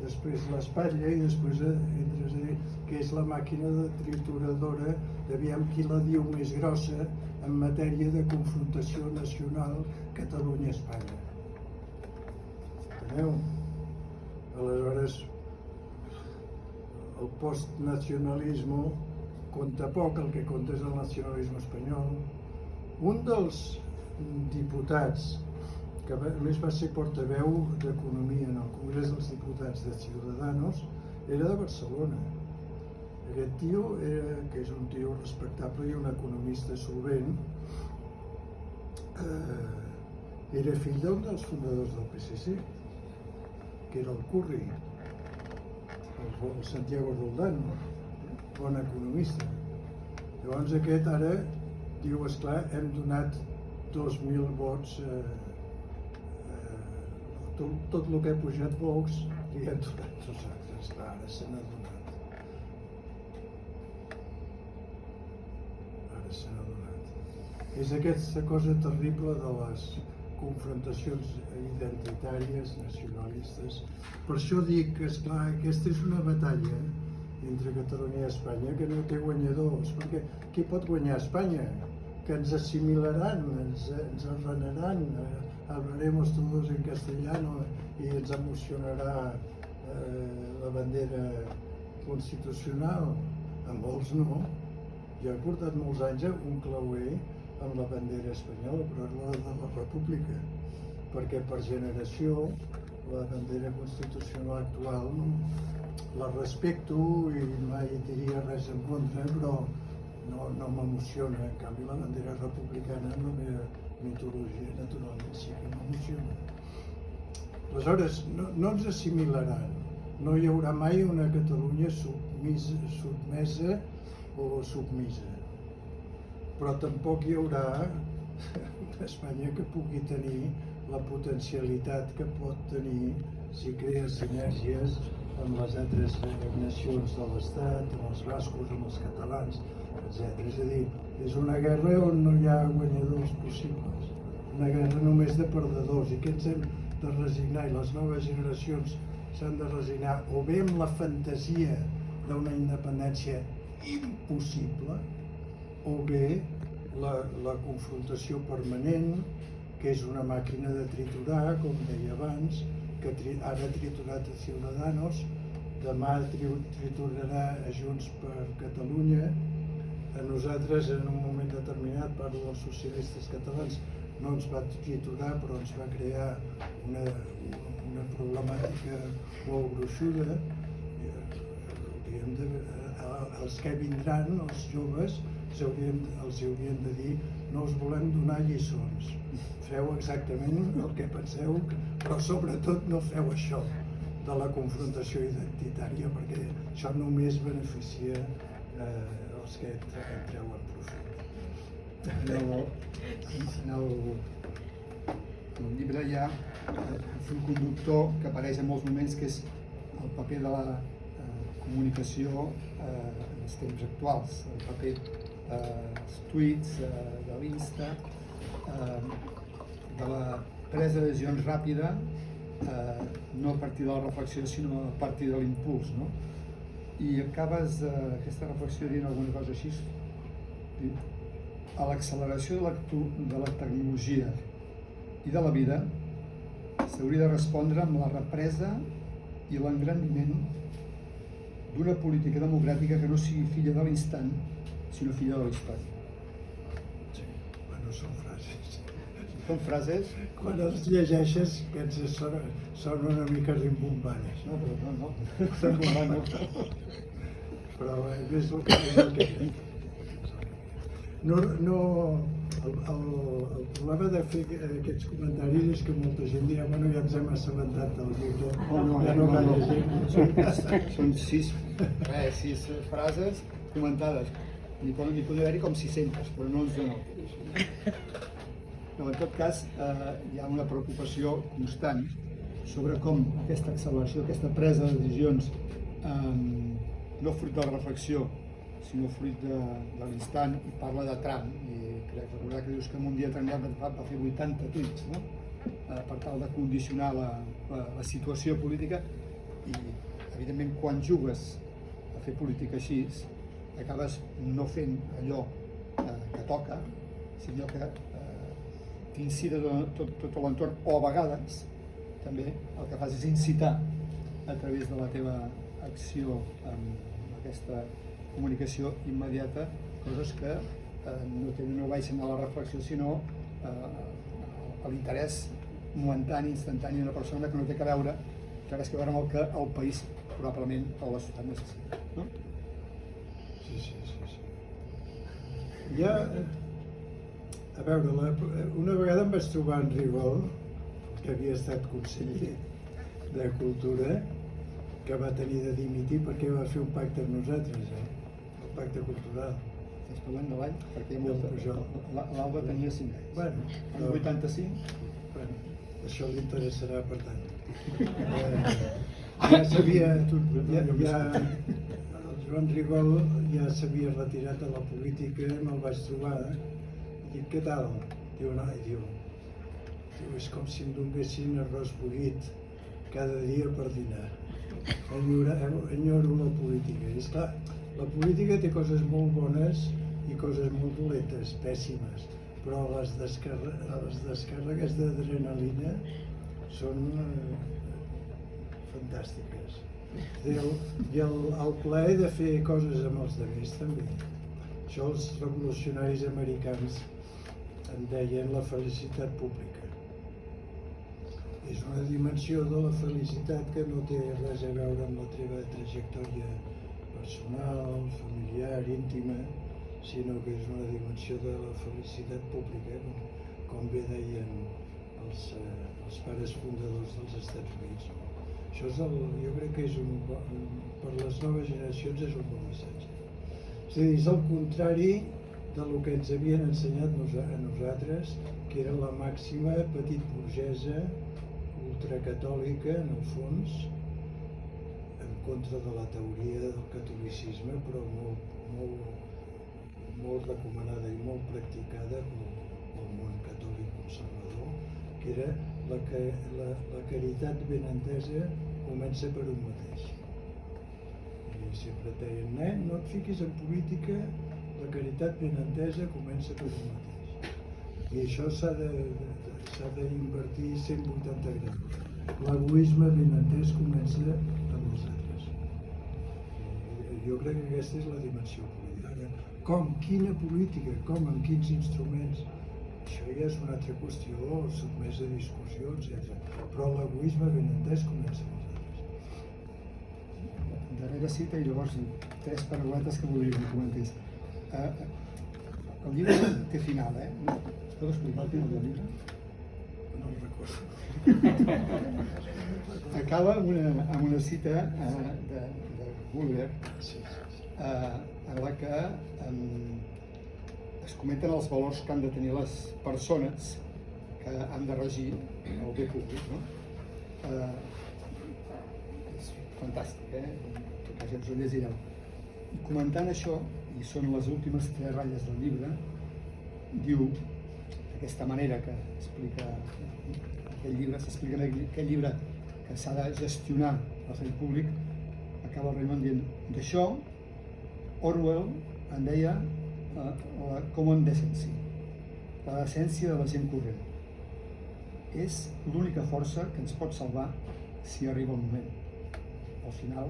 després l'espatlla i després entres a dir que és la màquina trituradora d'aviam qui la diu més grossa en matèria de confrontació nacional Catalunya-Espanya. Enteneu? Aleshores, el postnacionalisme compta poc, el que compta és el nacionalisme espanyol. Un dels diputats, que a més va ser portaveu d'Economia en el Congrés dels Diputats de Ciudadanos, era de Barcelona. Aquest tio, que és un tio respectable i un economista solvent, era fill d'un dels fundadors del PSC, que era el Curri, el Santiago Roldán, bon economista. Llavors aquest ara diu, esclar, hem donat 2.000 vots, tot el que ha pujat Vox li hem donat nosaltres, clar, ara se n'ha donat. És aquesta cosa terrible de les confrontacions identitàries, nacionalistes. Per això dic que, esclar, aquesta és una batalla entre Catalunya i Espanya que no té guanyadors, perquè qui pot guanyar Espanya? Que ens assimilaran, ens arrenaran, hablaremos todos en castellano i ens emocionarà la bandera constitucional. A molts no. Jo he portat molts anys un clauer amb la bandera espanyola, però és la de la República, perquè per generació la bandera constitucional actual la respecto i mai diria res en contra, però no m'emociona. En canvi, la bandera republicana en la meva mitologia naturalment sí que m'emociona. Aleshores, no ens assimilaran, no hi haurà mai una Catalunya sotmesa o submisa, però tampoc hi haurà una Espanya que pugui tenir la potencialitat que pot tenir si crea sinergies amb les altres nacions de l'Estat, amb els bascos, amb els catalans, etc. És a dir, és una guerra on no hi ha guanyadors possibles, una guerra només de perdedors, i que ens hem de resignar, i les noves generacions s'han de resignar o bé amb la fantasia d'una independència impossible, o bé la confrontació permanent, que és una màquina de triturar, com deia abans, que ara ha triturat a Ciudadanos, demà triturarà a Junts per Catalunya, a nosaltres en un moment determinat, parlo dels socialistes catalans, no ens va triturar però ens va crear una problemàtica molt gruixuda. Els que vindran, els joves, els haurien de dir no us volem donar lliçons, feu exactament el que penseu, però sobretot no feu això de la confrontació identitària, perquè això només beneficia els que en treuen profit. En el llibre hi ha un fil conductor que apareix en molts moments, que és el paper de la comunicació en els temps actuals, el paper dels tuits, de l'Insta, de la presa de decisions ràpida, no a partir de la reflexió sinó a partir de l'impuls, no? I acabes aquesta reflexió dient alguna cosa així, a l'acceleració de la tecnologia i de la vida s'hauria de respondre amb la represa i l'engrandiment d'una política democràtica que no sigui filla de l'instant, sinó filla de la història. Sí, bueno, són frases. Són frases... Quan els llegeixes penses són una mica rimbombanes. No, però no. Però és el que el problema de fer aquests comentaris és que molta gent dirà bueno, ja ens hem assabentat del llibre, ja no cal llegir. Són sis frases comentades. N'hi poden haver-hi com 600, però no ens dona el temps. No, en tot cas, hi ha una preocupació constant sobre com aquesta acceleració, aquesta presa de decisions, no fruit de la reflexió, sinó fruit de l'instant, i parla de Trump, i crec recordar que dius que en un dia determinat va fer 80 tuits, no? Per tal de condicionar la situació política, i evidentment quan jugues a fer política així, acabes no fent allò que toca, sinó que t'incita tot l'entorn, o a vegades també el que fas és incitar a través de la teva acció amb aquesta comunicació immediata, coses que no baixen a la reflexió, sinó a l'interès momentani, instantani d'una persona que no té que veure amb el que el país probablement o la societat necessita. No? Sí. Ja, a veure, una vegada em vaig trobar en Rigol, que havia estat conseller de Cultura, que va tenir de dimitir perquè va fer un pacte amb nosaltres, el pacte cultural. Estàs parlant de l'any? Perquè Pujol. l'Alba tenia 5 anys. Bueno, En 85? Bueno, això li interessarà, per tant. Ja sabia, el Joan Rigol ja s'havia retirat de la política, me'l vaig trobar, i dic, què tal? Diu, no, i diu, és com si em donessin arròs bullit cada dia per dinar. Enyoro la política. I esclar, la política té coses molt bones i coses molt dolentes, pèssimes, però les descàrregues d'adrenalina són fantàstiques. I el plaer de fer coses amb els altres també. Això els revolucionaris americans en deien la felicitat pública. És una dimensió de la felicitat que no té res a veure amb la teva trajectòria personal, familiar, íntima, sinó que és una dimensió de la felicitat pública, com bé deien els pares fundadors dels Estats Units. Això jo crec que és per les noves generacions és un bon missatge. És a dir, és el contrari del que ens havien ensenyat a nosaltres, que era la màxima petit burgesa ultracatòlica, en el fons, en contra de la teoria del catolicisme, però molt recomanada i molt practicada pel món catòlic conservador, que era la caritat ben entesa comença per un mateix. I sempre et deien, nen, no et fiquis en política, la caritat ben entesa comença per un mateix. I això s'ha d'invertir 180 graus. L'egoisme ben entès comença amb els altres. Jo crec que aquesta és la dimensió política. Com? Quina política? Com? Amb quins instruments? Això ja és una altra qüestió, sotmès a discussió, etc. Però l'egoisme ben entès comença amb els altres. Darrere cita i llavors 3 parauletes que volia que comentés. El llibre té final, eh? Es pot explicar el final del llibre? No el recordo. Acaba amb una cita de Gulliver en la que es comenten els valors que han de tenir les persones que han de regir el bé públic, no? És fantàstic, eh? En tot cas, ja us ho llegireu. I comentant això, i són les últimes 3 ratlles del llibre, diu, d'aquesta manera que explica aquell llibre, s'explica en aquell llibre que s'ha de gestionar el servei públic, acaba el Raymond dient, d'això Orwell en deia la common decency, la decència de la gent corrent. És l'única força que ens pot salvar si arriba el moment. Al final...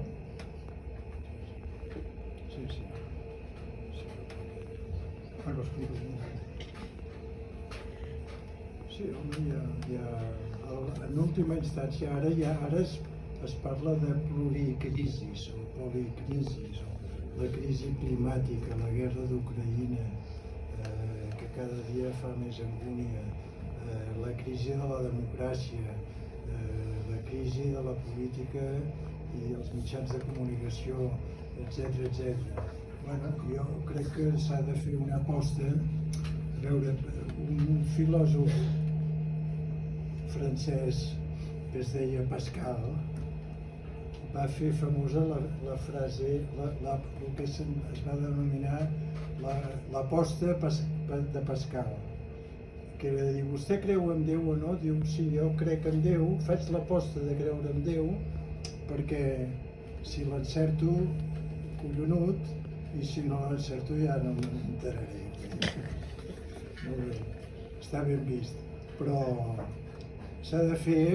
Sí. Ara ho explico. Sí, home, en última instància, ara es parla de pluricrisis o policrisis, o la crisi climàtica, la guerra d'Ucraïna, que cada dia fa més angúnia, la crisi de la democràcia, la crisi de la política i els mitjans de comunicació, etc. Bueno, jo crec que s'ha de fer una aposta. A veure, un filòsof francès que es deia Pascal va fer famosa la frase, el que es va denominar l'aposta de Pascal, que era dir, vostè creu en Déu o no? Diu, sí, jo crec en Déu, faig l'aposta de creure en Déu perquè si l'encerto, collonut, i si no l'encerto ja no m'enteraré. Molt bé, està ben vist, però s'ha de fer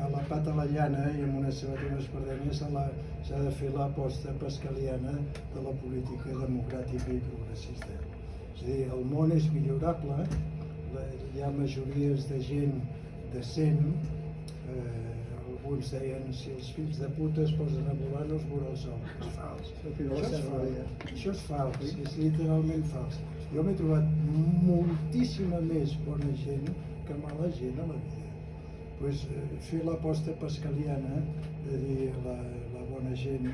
a la pata a la llana i amb una sabatina espardenya s'ha de fer l'aposta pascaliana de la política democràtica i progressista. És a dir, el món és millorable, hi ha majories de gent decent, alguns deien si els fills de puta es posen a volar no es veurà el sol. És fals. Això és fals, és literalment fals. Jo m'he trobat moltíssima més bona gent que mala gent a la vida. Pues, fer l'aposta pascaliana, de dir la bona gent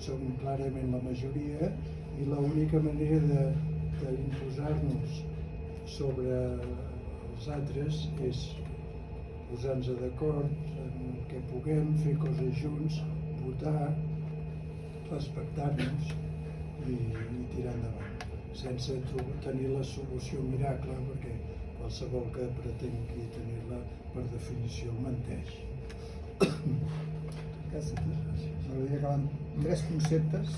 som clarament la majoria i l'única manera d'imposar-nos sobre els altres és posar-nos d'acord en el que puguem, fer coses junts, votar, respectar-nos i tirar endavant, sense tenir la solució miracle, perquè qualsevol que pretengui tenir-la per definició menteix. M'agradaria acabar amb 3 conceptes.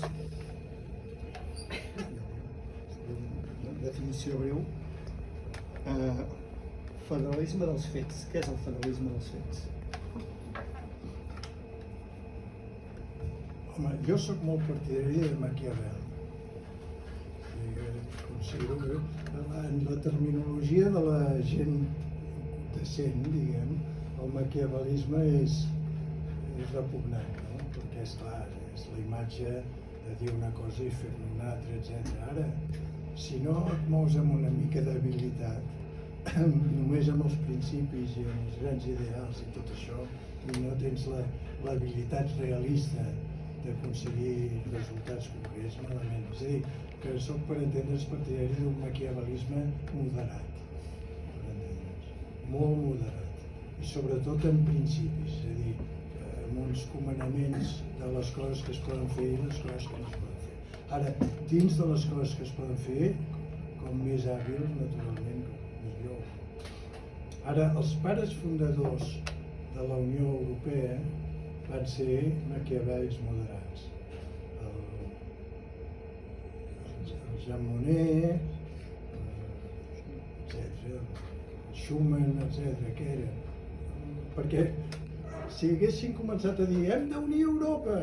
Definició breu. Federalisme dels fets. Què és el federalisme dels fets? Home, jo sóc molt partidari de Maquiavel. Considero que en la terminologia de la gent decent, diguem, el maquiavelisme és repugnant, no? Perquè és clar, és la imatge de dir una cosa i fer-ne una altra, etc. Ara, si no et mous amb una mica d'habilitat, només amb els principis i amb els grans ideals i tot això, i no tens l'habilitat realista d'aconseguir resultats concrets, malament. És a dir, que soc, per entendre's, partidari d'un maquiavelisme moderat, molt moderat, i sobretot en principis, és a dir, amb uns comandaments de les coses que es poden fer i les coses que no es poden fer. Ara, dins de les coses que es poden fer, com més hàbils, naturalment, millor. Ara, els pares fundadors de la Unió Europea van ser maquiavèlics moderats. El Jean Monnet, etc. Schuman, etc. Què era? Perquè si haguessin començat a dir hem d'unir Europa,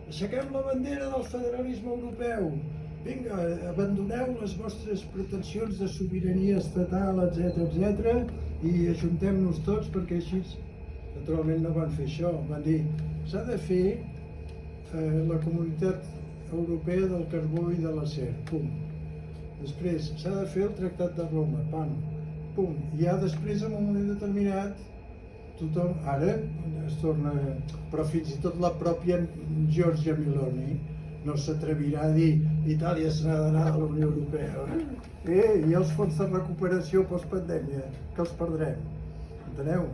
aixequem la bandera del federalisme europeu, vinga, abandoneu les vostres pretensions de sobirania estatal, etc., i ajuntem-nos tots, perquè així, naturalment no van fer això, van dir s'ha de fer la comunitat europea del carbó i de l'acer, pum. Després s'ha de fer el Tractat de Roma, pam, pum. I ja després, en un moment determinat, tothom, ara es torna... Però fins i tot la pròpia Giorgia Meloni no s'atrevirà a dir Itàlia se n'ha d'anar de la Unió Europea. I els fons de recuperació postpandèmia, que els perdrem. Enteneu?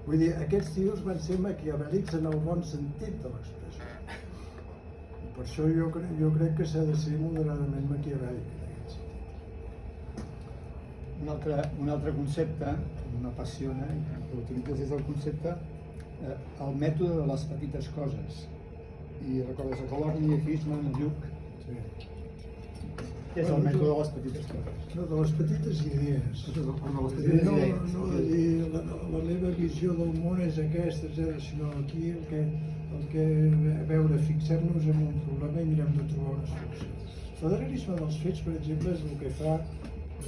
Vull dir, aquests tios van ser maquiavèlics en el bon sentit de l'expressió. Per això jo crec que s'ha de ser moderadament maquiavèlic en aquest sentit. Un altre concepte que m'apassiona i que l'utilitzes és el concepte, el mètode de les petites coses. I recordes a Colorni i Fishman, el Lluc? Sí. Què és el mètode de les petites coses? No, de les petites idees. No de dir la meva visió del món és aquesta, sinó aquí el que a veure, fixem-nos en un problema i mirem de trobar una solució. El federalisme dels fets, per exemple, és el que fa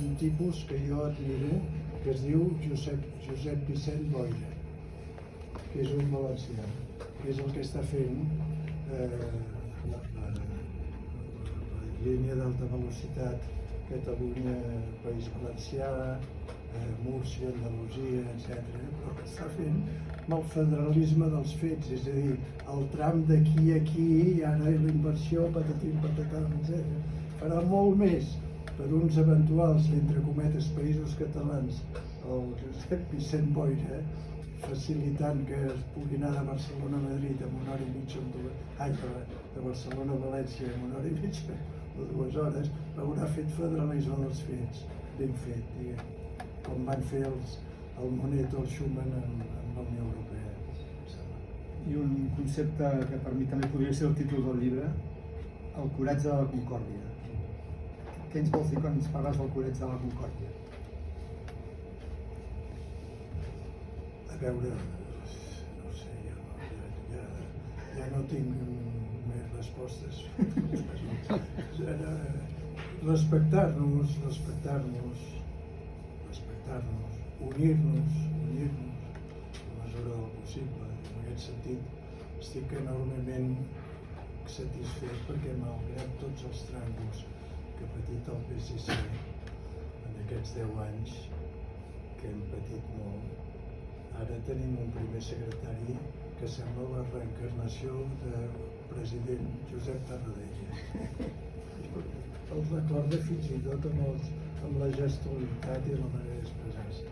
un tipus que jo admiro, que es diu Josep Vicent Boira, que és un valencià, que és el que està fent la línia d'alta velocitat Catalunya, País Valencià, Múrcia, Andalusia, etc. Però que està fent amb el federalisme dels fets, és a dir, el tram d'aquí a aquí, i ara la inversió, patatim, patatam, etc. Farà molt més per uns eventuals, entre cometes, països catalans, el Josep Vicent Boira, facilitant que es pugui anar de Barcelona a Madrid en una hora i mitja, de Barcelona a València en una hora i mitja o 2 hores, haurà fet federalisme dels fets, ben fet, diguem, com van fer el Monet o el Schuman amb la Unió Europea. I un concepte que per mi també podria ser el títol del llibre, el coratge de la concòrdia. Què ens vols dir quan ens parles del coratge de la concòrdia? A veure, no sé, ja no tinc més respostes. Respectar-nos, unir-nos, a la mesura del possible. En aquest sentit, estic enormement satisfet perquè malgrat tots els tràngols que ha patit el PSC en aquests 10 anys, que hem patit molt, ara tenim un primer secretari que sembla la reencarnació del president Josep Tarradellas. Els recorda fins i tot amb la gestualitat i la manera d'expressar-se.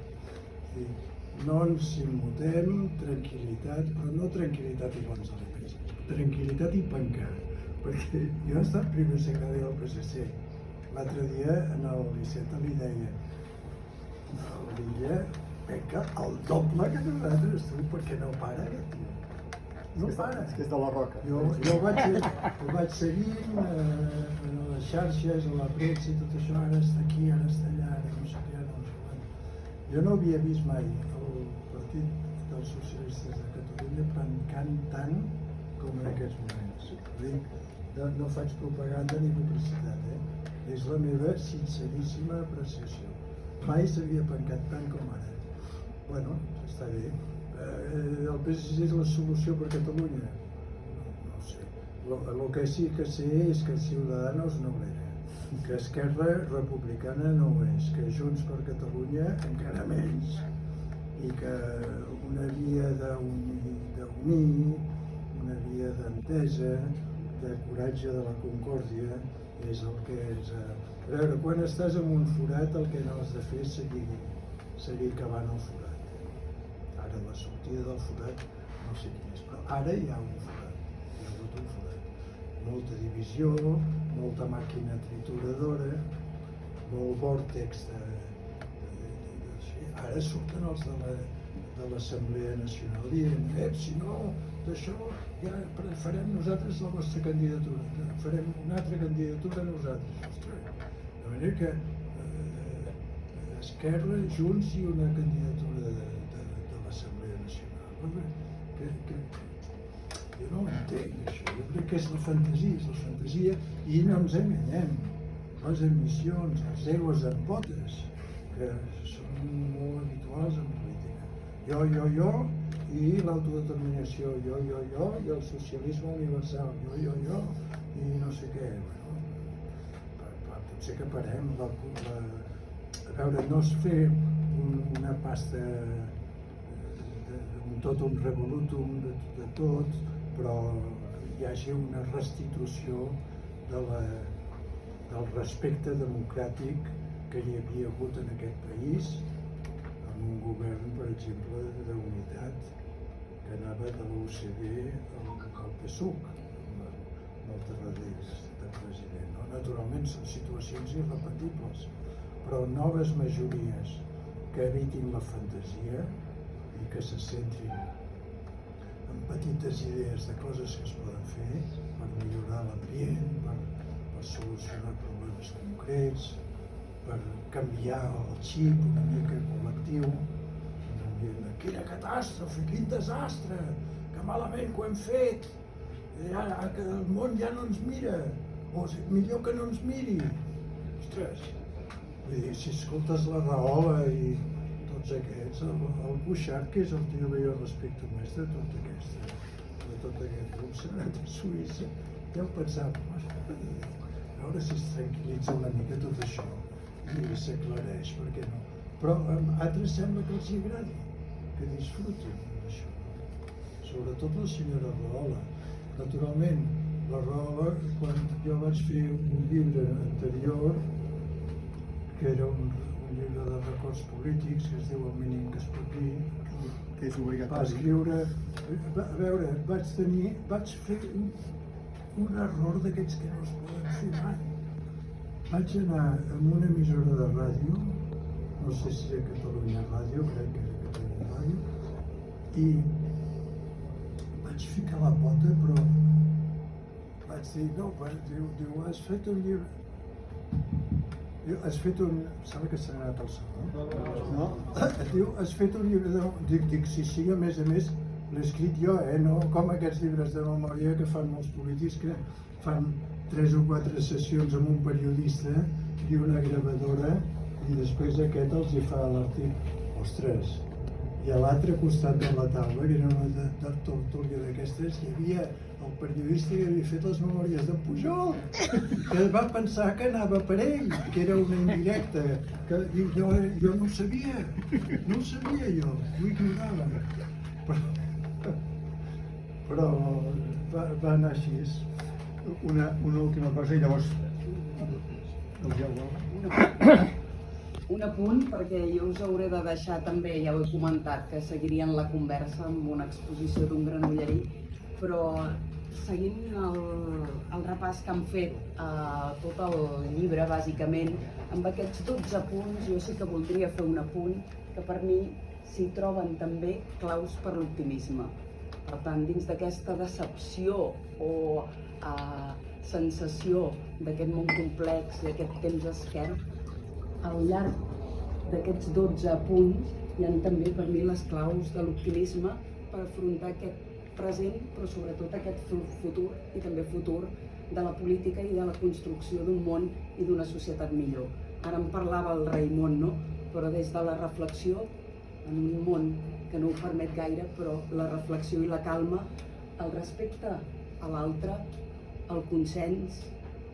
No ens immutem, tranquil·litat, però no tranquil·litat i bons aliments, tranquil·litat i pencar. Perquè jo he estat primer secretari del PSC. L'altre dia en el Iceta li deia l'Illa penca el doble que nosaltres, tu, perquè no para aquest tio. No para. És que és de la roca. Jo ho vaig seguint a les xarxes, a la premsa i tot això, ara està aquí, ara està allà, ara no sé què, no sé quan. Jo no havia vist mai el Partit dels Socialistes de Catalunya pencant tant com en aquests moments. Dic, no faig propaganda ni publicitat, És la meva sinceríssima apreciació. Mai s'havia pencat tant com ara. Bueno, està bé. El PSC és la solució per Catalunya? No sé. El que sí que sé és que Ciudadanos no ho era, que Esquerra Republicana no ho és, que Junts per Catalunya encara menys, i que una via d'unir, una via d'entesa, de coratge de la concòrdia, és el que és... A veure, quan estàs en un forat el que no has de fer és seguir cavant el forat. Ara la sortida del forat no sé quin és, però ara hi ha un forat, hi ha hagut un forat. Molta divisió, molta màquina trituradora, molt vòrtex Ara surten els de l'Assemblea Nacional dient si no, d'això ja farem nosaltres la vostra candidatura, farem una altra candidatura nosaltres. Ostres, de manera que Esquerra, Junts i una candidatura de l'Assemblea Nacional. Jo no ho entenc, això. Jo crec que és la fantasia, i no ens enganyem. Les ambicions, els egos en potes, que són molt habituals en política. Jo, i l'autodeterminació, jo, i el socialisme universal, jo, i no sé què. Bueno, potser que parem. A veure, no és fer una pasta, tot un revolutum de tot, però hi hagi una restitució del respecte democràtic que hi havia hagut en aquest país, amb un govern, per exemple, d'unitat, que anava de l'UCD al PSUC, amb el Tarradellas de president. No? Naturalment són situacions irrepetibles, però noves majories que evitin la fantasia i que se centrin en petites idees de coses que es poden fer per millorar l'ambient, per solucionar problemes concrets, per canviar el xip una mica col·lectiu, quina catàstrofe, quin desastre, que malament que ho hem fet, que el món ja no ens mira, o millor que no ens miri. Ostres, vull dir, si escoltes la Rahola i tots aquests, el Cuixart, que és el tio que jo respecto més de tot aquest grup, s'ha anat a Suïssa, deu pensar, a veure si es tranquil·litza una mica tot això i s'aclareix, per què no? Però a altres sembla que els agradi, que disfrutin d'això, sobretot la senyora Rahola. Naturalment, la Rahola, quan jo vaig fer un llibre anterior, que era un llibre de records polítics, que es diu El mínim que es pot dir, Que és va obligatori. escriure... A veure, vaig fer un error d'aquests que no es poden fer mai. Vaig anar a una emissora de ràdio, no sé si era Catalunya Ràdio, crec que era Catalunya Ràdio, i vaig ficar la pota, però vaig dir, no, diu, has fet un llibre... Has fet un... Sembla que s'ha anat al saló. No? Diu, has fet un llibre de... Dic, sí, a més l'he escrit jo, no com aquests llibres de memòria que fan molts polítics que fan 3 o 4 sessions amb un periodista i una gravadora i després aquest els hi fa l'article. Ostres! I a l'altre costat de la taula, que era una tertúlia d'aquestes, hi havia el periodista que havia fet les memòries de Pujol, que va pensar que anava per ell, que era una indirecta, que jo no ho sabia jo, ho ignorava. Però va anar així. Una última cosa i llavors el Jaume. Un apunt, perquè jo us hauré de deixar també, ja ho he comentat, que seguirien la conversa amb una exposició d'un granollerí, però seguint el repàs que han fet a tot el llibre, bàsicament, amb aquests 12 punts, jo sí que voldria fer un apunt que per mi s'hi troben també claus per l'optimisme. Per tant, dins d'aquesta decepció o sensació d'aquest món complex i aquest temps esquerp, al llarg d'aquests 12 punts hi ha també per mi les claus de l'optimisme per afrontar aquest present, però sobretot aquest futur i també futur de la política i de la construcció d'un món i d'una societat millor. Ara en parlava el Raimon, no? Però des de la reflexió, en un món que no ho permet gaire, però la reflexió i la calma, el respecte a l'altre, el consens,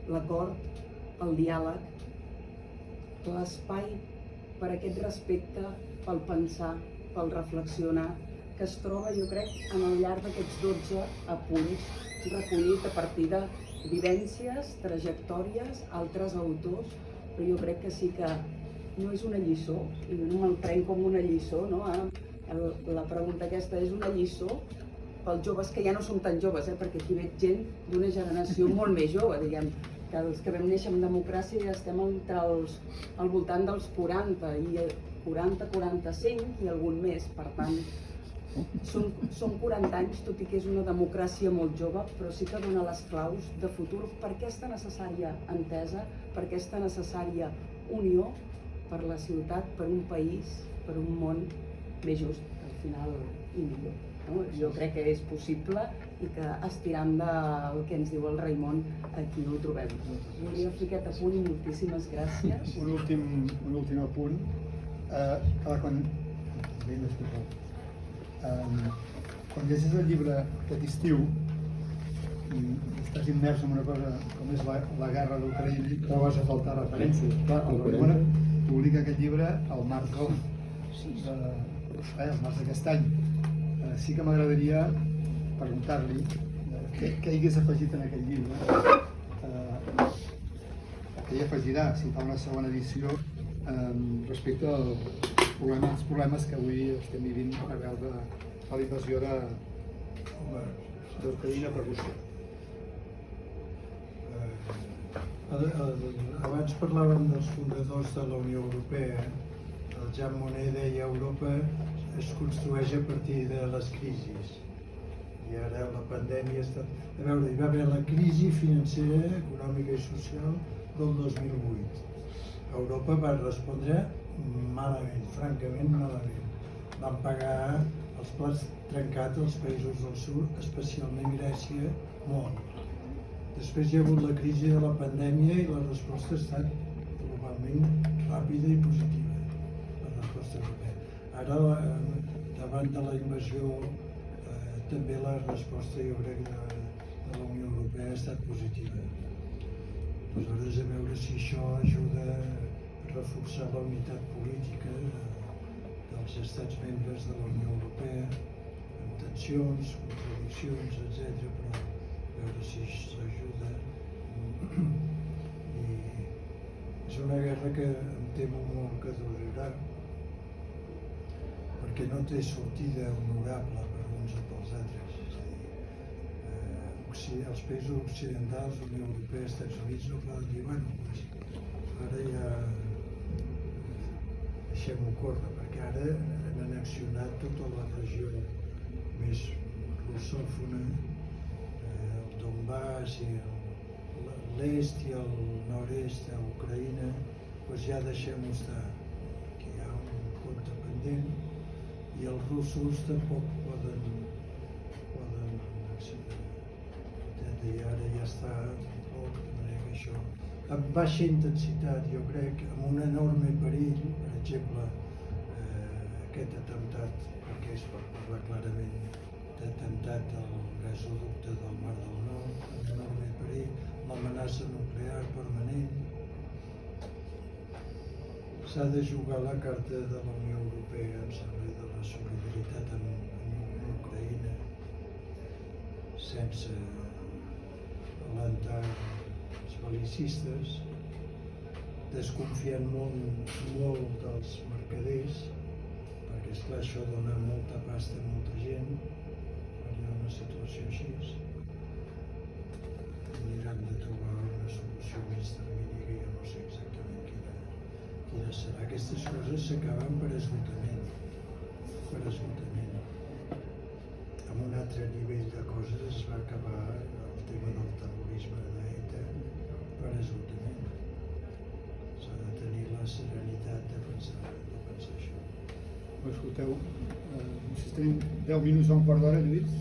l'acord, el diàleg, l'espai per aquest respecte, pel pensar, pel reflexionar, que es troba, jo crec, en el llarg d'aquests 12 apunts recollits a partir de vivències, trajectòries, altres autors, però jo crec que sí que no és una lliçó, i jo no me'l prenc com una lliçó, no? La pregunta aquesta és una lliçó pels joves que ja no són tan joves, perquè aquí veig gent d'una generació molt més jove, diguem, que els que vam néixer en democràcia ja estem al voltant dels 40, i 40-45 i algun més, per tant, són 40 anys, tot i que és una democràcia molt jove, però sí que dona les claus de futur per aquesta necessària entesa, per aquesta necessària unió per la ciutat, per un país, per un món més just, al final, i millor. No? Jo crec que és possible i que estirant del que ens diu el Raimon, aquí ho trobem. Volia fer aquest apunt i moltíssimes gràcies. Un últim apunt. Quan llegis el llibre aquest estiu, estàs immers en una cosa com és la guerra d'Ucraïna i Trobes a faltar referències. clar, el Ramon publica aquest llibre al març d'aquest any. Sí que m'agradaria preguntar-li què hi hagués afegit en aquest llibre, què hi afegirà si fa una segona edició respecte als problemes que avui estem vivint arrel de la invasió d'Ucraïna per Rússia. Abans parlàvem dels fundadors de la Unió Europea. El Jean Monnet deia Europa es construeix a partir de les crisis. I ara la pandèmia està... A veure, hi va haver la crisi financera, econòmica i social del 2008. Europa va respondre malament, francament malament. Van pagar els plats trencats als països del sud, especialment Grècia, molt. Després hi ha hagut la crisi de la pandèmia i la resposta ha estat globalment ràpida i positiva, la resposta europea. Ara, davant de la invasió, també la resposta, jo crec, de la Unió Europea ha estat positiva. Aleshores, a veure si això ajuda a reforçar la unitat política dels estats membres de la Unió Europea, amb tensions, contradiccions, etc. Però a veure si això ajuda. I és una guerra que em temo molt que durarà, perquè no té sortida honorable per uns o pels altres. És a dir, els països occidentals, Unió Europea, Estats Units, no poden dir, bueno, doncs, ara ja deixem-ho córrer, perquè ara han annexionat tota la regió més russòfona, el Donbass i l'est i el nord-est d'Ucraïna, doncs ja deixem-ho estar, que hi ha un compte pendent i els russos tampoc poden accedir. I ara ja està tampoc, de manera que això amb baixa intensitat, jo crec, amb un enorme perill, per exemple, aquest atemptat, perquè es pot parlar clarament d'atemptat al gasoducte del Mar del Nord, amb enorme perill, l'amenaça nuclear permanent. S'ha de jugar la carta de la Unió Europea, em sembla, de la solidaritat amb Ucraïna, sense alentar els bel·licistes, desconfiant molt dels mercaders, perquè esclar això dona molta pasta a molta gent, quan hi ha una situació així. Aniran de trobar una solució a mig termini que jo no sé exactament quina serà. Aquestes coses s'acaben per esgotament. Amb un altre nivell de coses es va acabar el tema del terrorisme d'ETA per esgotament. S'ha de tenir la serenitat de pensar això. Escolteu, si tenim 10 minuts o un quart d'hora, Lluís?